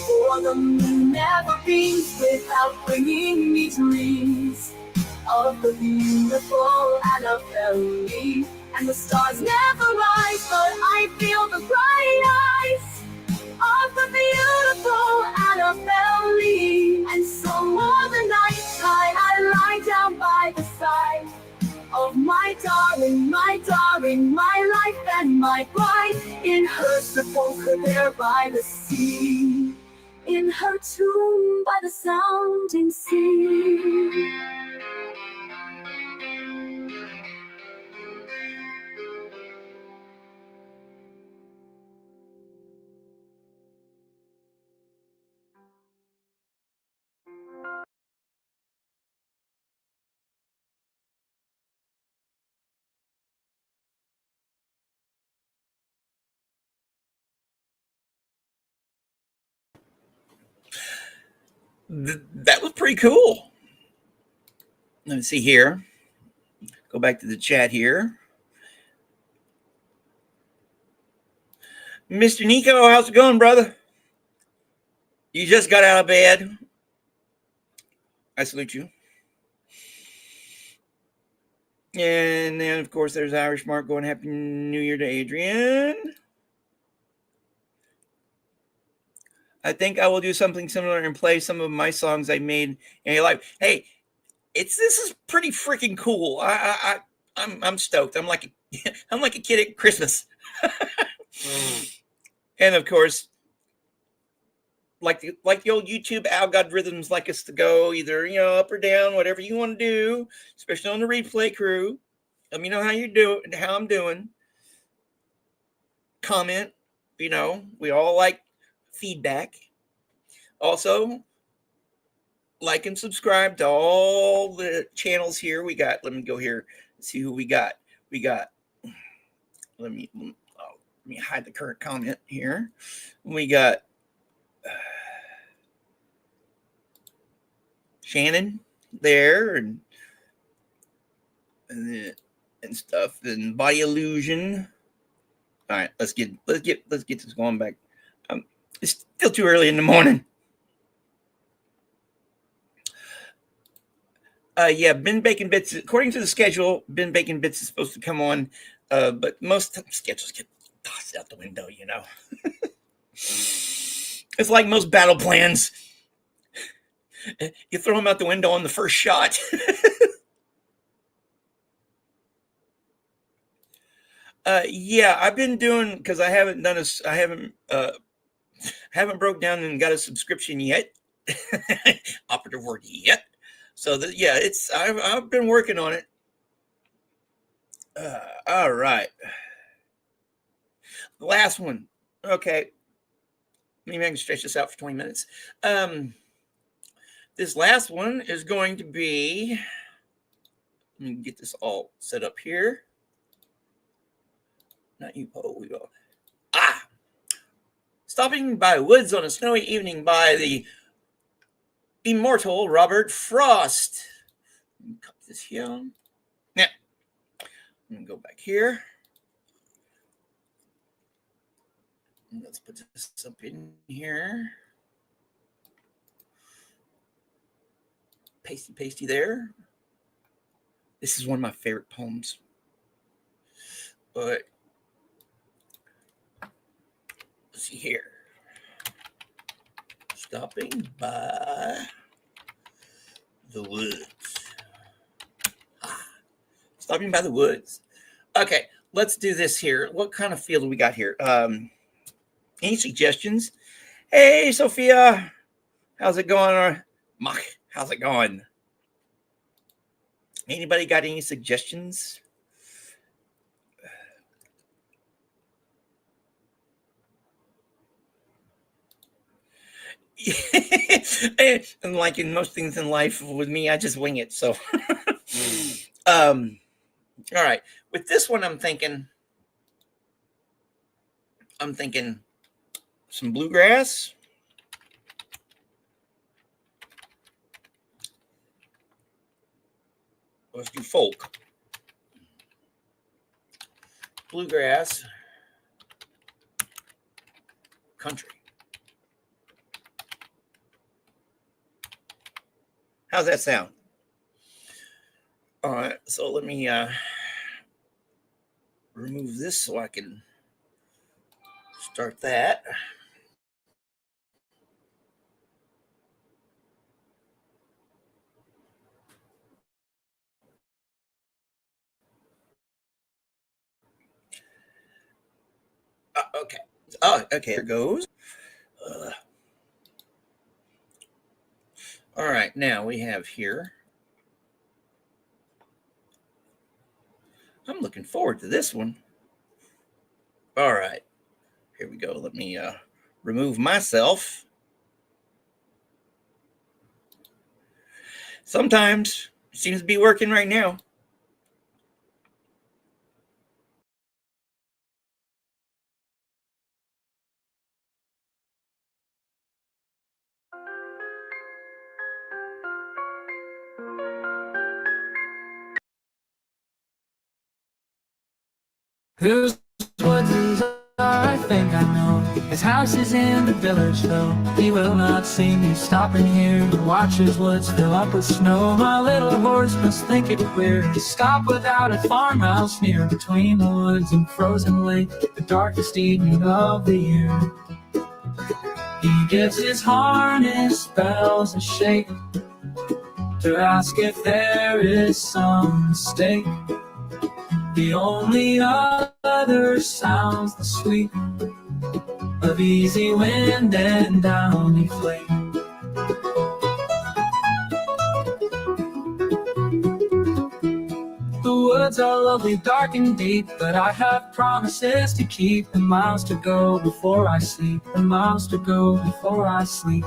Speaker 5: For the moon never beams without bringing me dreams of the beautiful Annabelle Lee. And the stars never rise, but I feel the bright eyes of the beautiful Annabelle Lee. And so all the night I lie down by the side of my darling, my life and my bride, in her sepulchre there by the sea, in her tomb by the sounding sea.
Speaker 2: That was pretty cool. Let me see here. Go back to the chat here. Mr. Nico, how's it going, brother? You just got out of bed. I salute you. And then, of course, there's Irish Mark going, Happy New Year to Adrian. I think I will do something similar and play some of my songs I made in a live. Hey, this is pretty freaking cool. I'm stoked. I'm like a kid at Christmas. And of course, like the old YouTube algorithms like us to go either up or down, whatever you want to do, especially on the replay crew. Let me know how you're doing, how I'm doing. Comment. We all like feedback. Also, like and subscribe to all the channels here. We got. Let me go here and see who we got. Let me hide the current comment here. We got Shannon there and stuff, and Body Illusion. All right, let's get this going back. It's still too early in the morning. Yeah, Ben Bacon Bits. According to the schedule, Ben Bacon Bits is supposed to come on, but most schedules get tossed out the window. It's like most battle plans. You throw them out the window on the first shot. Yeah, I've been doing, because I haven't broke down and got a subscription yet. Operative word yet. So yeah, I've been working on it. All right. The last one. Okay. Maybe I can stretch this out for 20 minutes. This last one is going to be, let me get this all set up here. Not you, Poe. We go. Stopping by woods on a snowy evening by the immortal Robert Frost. Cut this here. Yeah. I'm going to go back here. Let's put this up in here. Pasty there. This is one of my favorite poems. But let's see here. Stopping by the woods. Stopping by the woods. Okay, let's do this here. What kind of feel do we got here? Any suggestions? Hey, Sophia. How's it going? Mach, how's it going? Anybody got any suggestions? And like in most things in life with me, I just wing it. So, all right. With this one, I'm thinking some bluegrass. Let's do folk. Bluegrass. Country. How's that sound? All right, so let me remove this so I can start that. Okay. Oh, okay. Here goes. All right. Now we have here. I'm looking forward to this one. All right. Here we go. Let me remove myself. Sometimes it seems to be working right now.
Speaker 4: Whose woods these are, I think I know. His house is in the village though. He will not see me stopping here to watch his woods fill up with snow. My little horse must think it queer to stop without a farmhouse near, between the woods and frozen lake, the darkest evening of the year. He gives his harness bells a shake to ask if there is some mistake. The only other sounds the sweet of easy wind and downy flake. The woods are lovely, dark and deep, but I have promises to keep, and miles to go before I sleep, and miles to go before I sleep.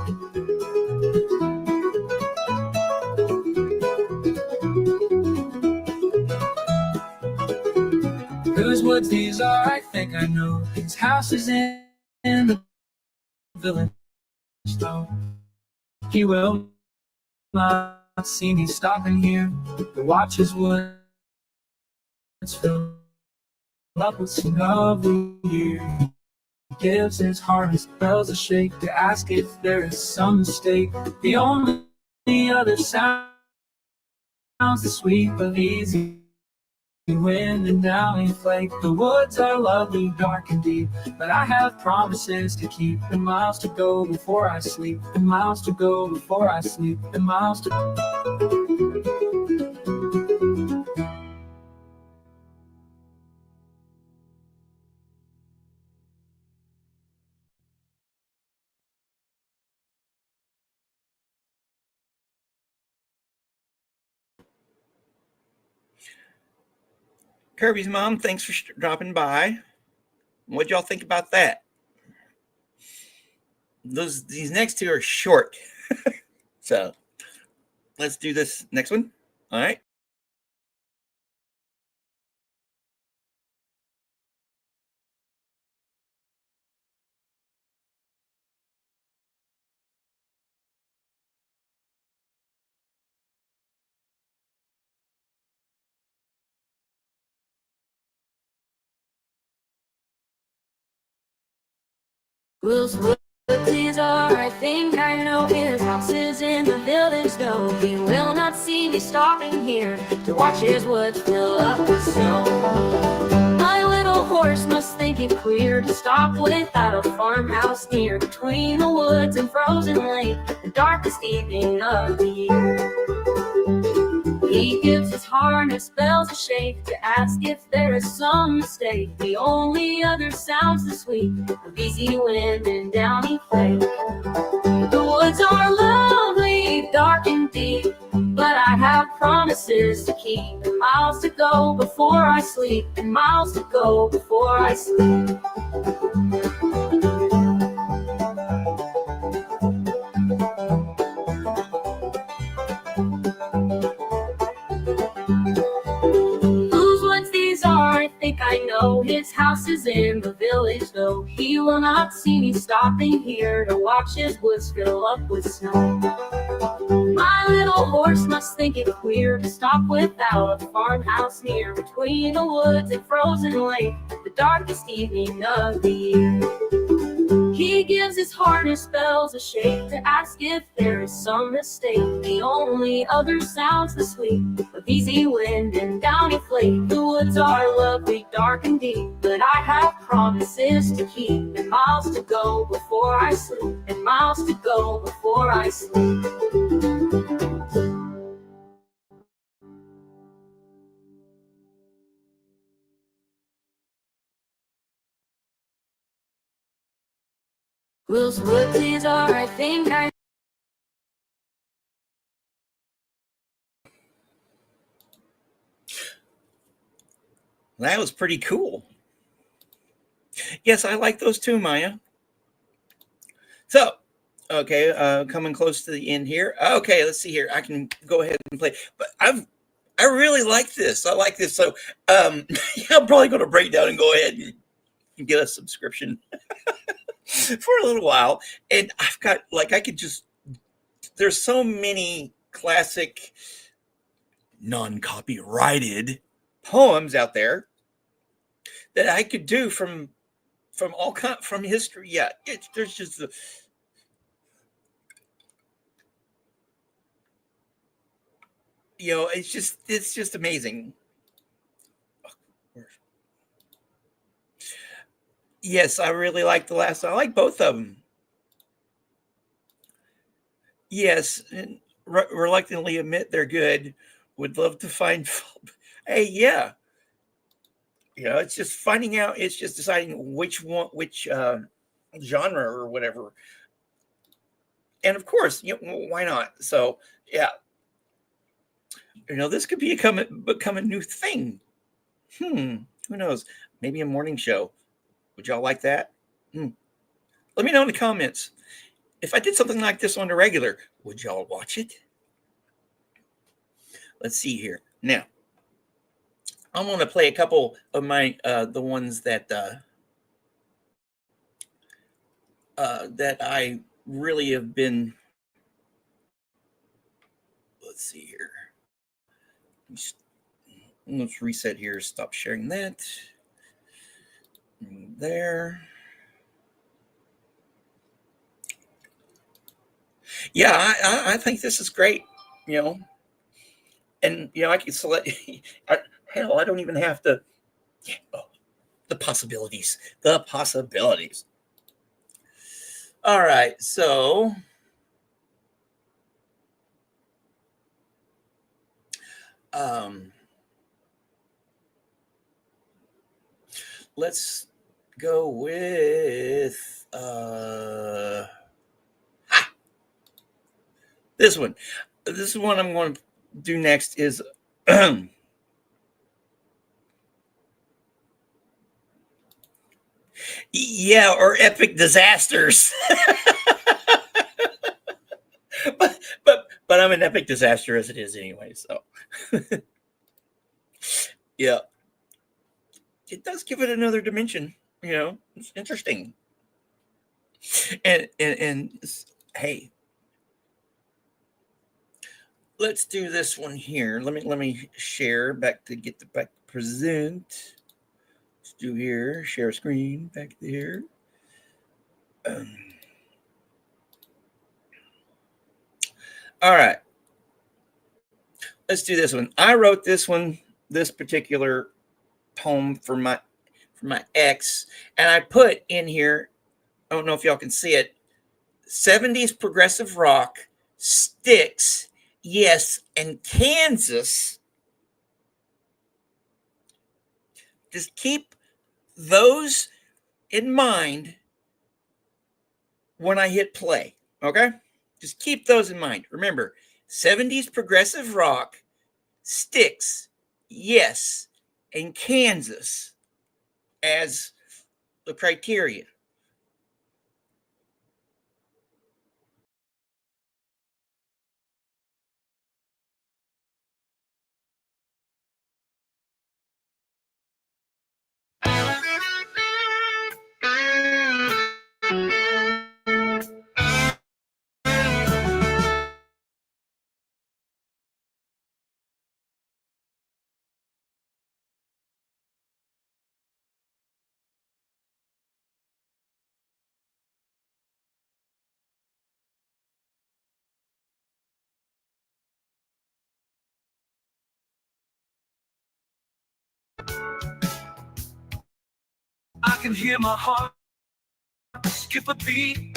Speaker 4: Whose woods these are, I think I know. His house is in the village though. He will not see me stopping here to watch his woods fill up with snow of the year. He gives his harness bells a shake to ask if there is some mistake. The only other sounds the sweep of easy wind and downy flake. The woods are lovely, dark and deep, but I have promises to keep, and miles to go before I sleep, and miles to go before I sleep, and miles to
Speaker 2: Kirby's mom, thanks for dropping by. What'd y'all think about that? These next two are short. So let's do this next one. All right.
Speaker 5: Whose woods these are, I think I know. His house is in the village though. He will not see me stopping here to watch his woods fill up with snow. My little horse must think it queer to stop without a farmhouse near, between the woods and frozen lake, the darkest evening of the year. He gives his harness bells a shake to ask if there is some mistake. The only other sounds the sweet of easy wind and downy flake. The woods are lovely, dark and deep, but I have have promises to keep, and miles to go before I sleep, and miles to go before I sleep. Whose woods these are, I think I know. His house is in the village, though he will not see me stopping here to watch his woods fill up with snow. My little horse must think it queer to stop without a farmhouse near, between the woods and frozen lake, the darkest evening of the year. He gives his harness bells a shake to ask if there is some mistake. The only other sounds the sweet of easy wind and downy flake. The woods are lovely, dark and deep, but I have promises to keep, and miles to go before I sleep, and miles to go before I sleep. Whose woods these are, I think I.
Speaker 2: That was pretty cool. Yes, I like those too, Maya. So, okay, coming close to the end here. Okay, let's see here. I can go ahead and play, but I really like this. I like this. So, yeah, I'm probably going to break down and go ahead and get a subscription for a little while. And I've got, like, I could just, there's so many classic non-copyrighted poems out there that I could do from history. Yeah, there's just it's just amazing. Yes, I really like the last one. I like both of them. Yes, and reluctantly admit they're good. Would love to find. Hey, yeah. It's just finding out. It's just deciding which genre or whatever. And of course, why not? So, yeah. This could become a new thing. Who knows? Maybe a morning show. Would y'all like that? Let me know in the comments. If I did something like this on the regular, would y'all watch it? Let's see here. Now, I'm going to play a couple of my the ones that I really have been. Let's see here. Let's reset here. Stop sharing that. There. Yeah, I think this is great. And I can select. Hell, I don't even have to. The possibilities. All right, so let's go with this one. This is one I'm going to do next is yeah, or epic disasters. but I'm an epic disaster as it is anyway, so yeah. It does give it another dimension, it's interesting. And hey, let's do this one here. Let me share back to get the back present. Let's do here, share screen back there. All right. Let's do this one. I wrote this particular poem for my ex, and I put in here, I don't know if y'all can see it, 70s progressive rock, Styx, yes, and Kansas. Just keep those in mind when I hit play, okay? Just keep those in mind. Remember, 70s progressive rock, Sticks, yes, and Kansas as the criteria.
Speaker 4: I can hear my heart skip a beat.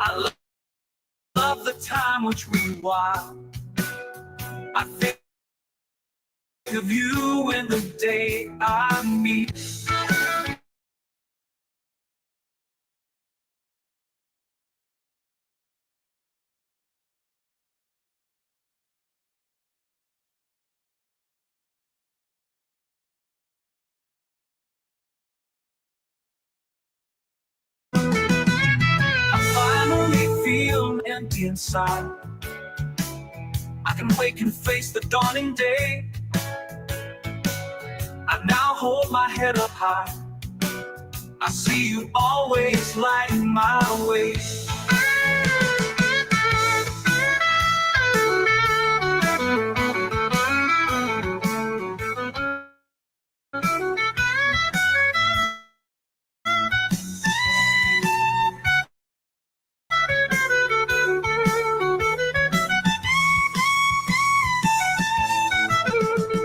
Speaker 4: I love the time which we wild. I think of you in the day I meet. I finally feel empty inside. I can wake and face the dawning day. I now hold my head up high. I see you always lighting my way.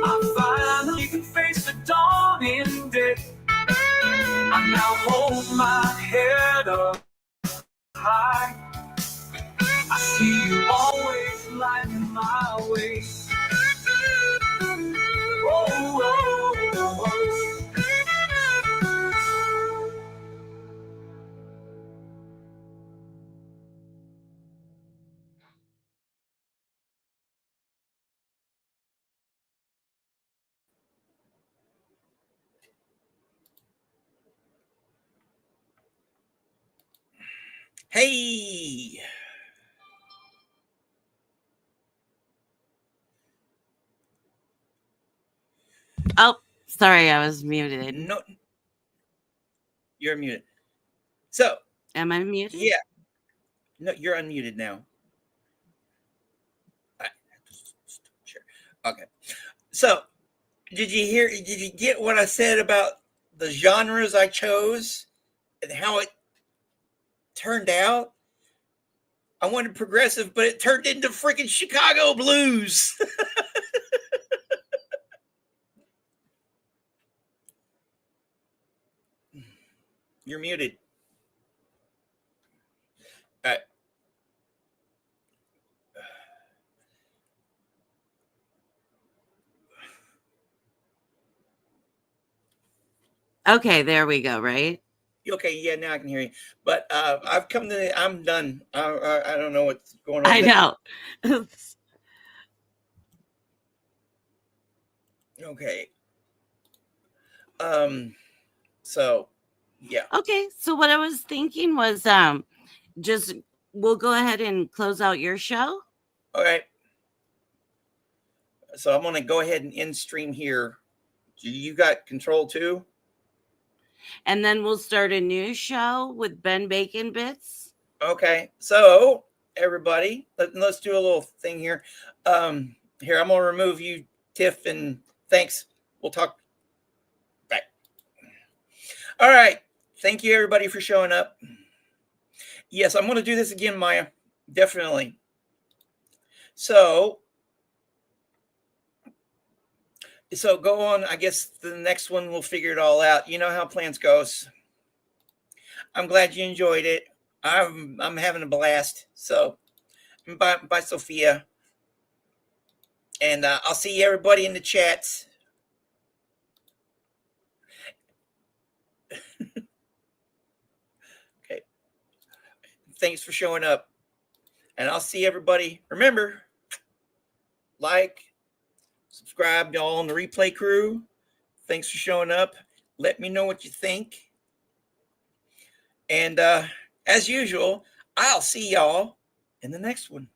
Speaker 4: I finally can face the dawning day. I now hold my head up high. I see you always lighting my way. Oh, oh, oh, oh.
Speaker 2: Hey,
Speaker 1: Oh, sorry, I was muted.
Speaker 2: no, you're muted. So,
Speaker 1: Am I muted?
Speaker 2: yeah, no, you're unmuted now. I- Sure. Okay. So, did you hear? Did you get what I said about the genres I chose and how it turned out? I wanted progressive, but it turned into freaking Chicago blues. You're muted. All right.
Speaker 1: Okay, there we go, right?
Speaker 2: Okay, yeah, now I can hear you. But I've come to. I'm done. I don't know what's going on.
Speaker 1: I know.
Speaker 2: Okay. So, yeah.
Speaker 1: Okay, so what I was thinking was just we'll go ahead and close out your show.
Speaker 2: All right. So I'm gonna go ahead and end stream here. You got control too?
Speaker 1: And then we'll start a new show with Ben Bacon Bits.
Speaker 2: Okay. So everybody, let's do a little thing here. Here I'm gonna remove you, Tiff, and thanks. We'll talk back. All right. Thank you everybody for showing up. Yes, I'm gonna do this again, Maya. Definitely. So go on. I guess the next one we'll figure it all out. You know how plans goes. I'm glad you enjoyed it. I'm having a blast. So bye Sophia. And I'll see everybody in the chats. Okay. Thanks for showing up. And I'll see everybody. Remember, like, subscribe to all on the replay crew. Thanks for showing up. Let me know what you think. And as usual, I'll see y'all in the next one.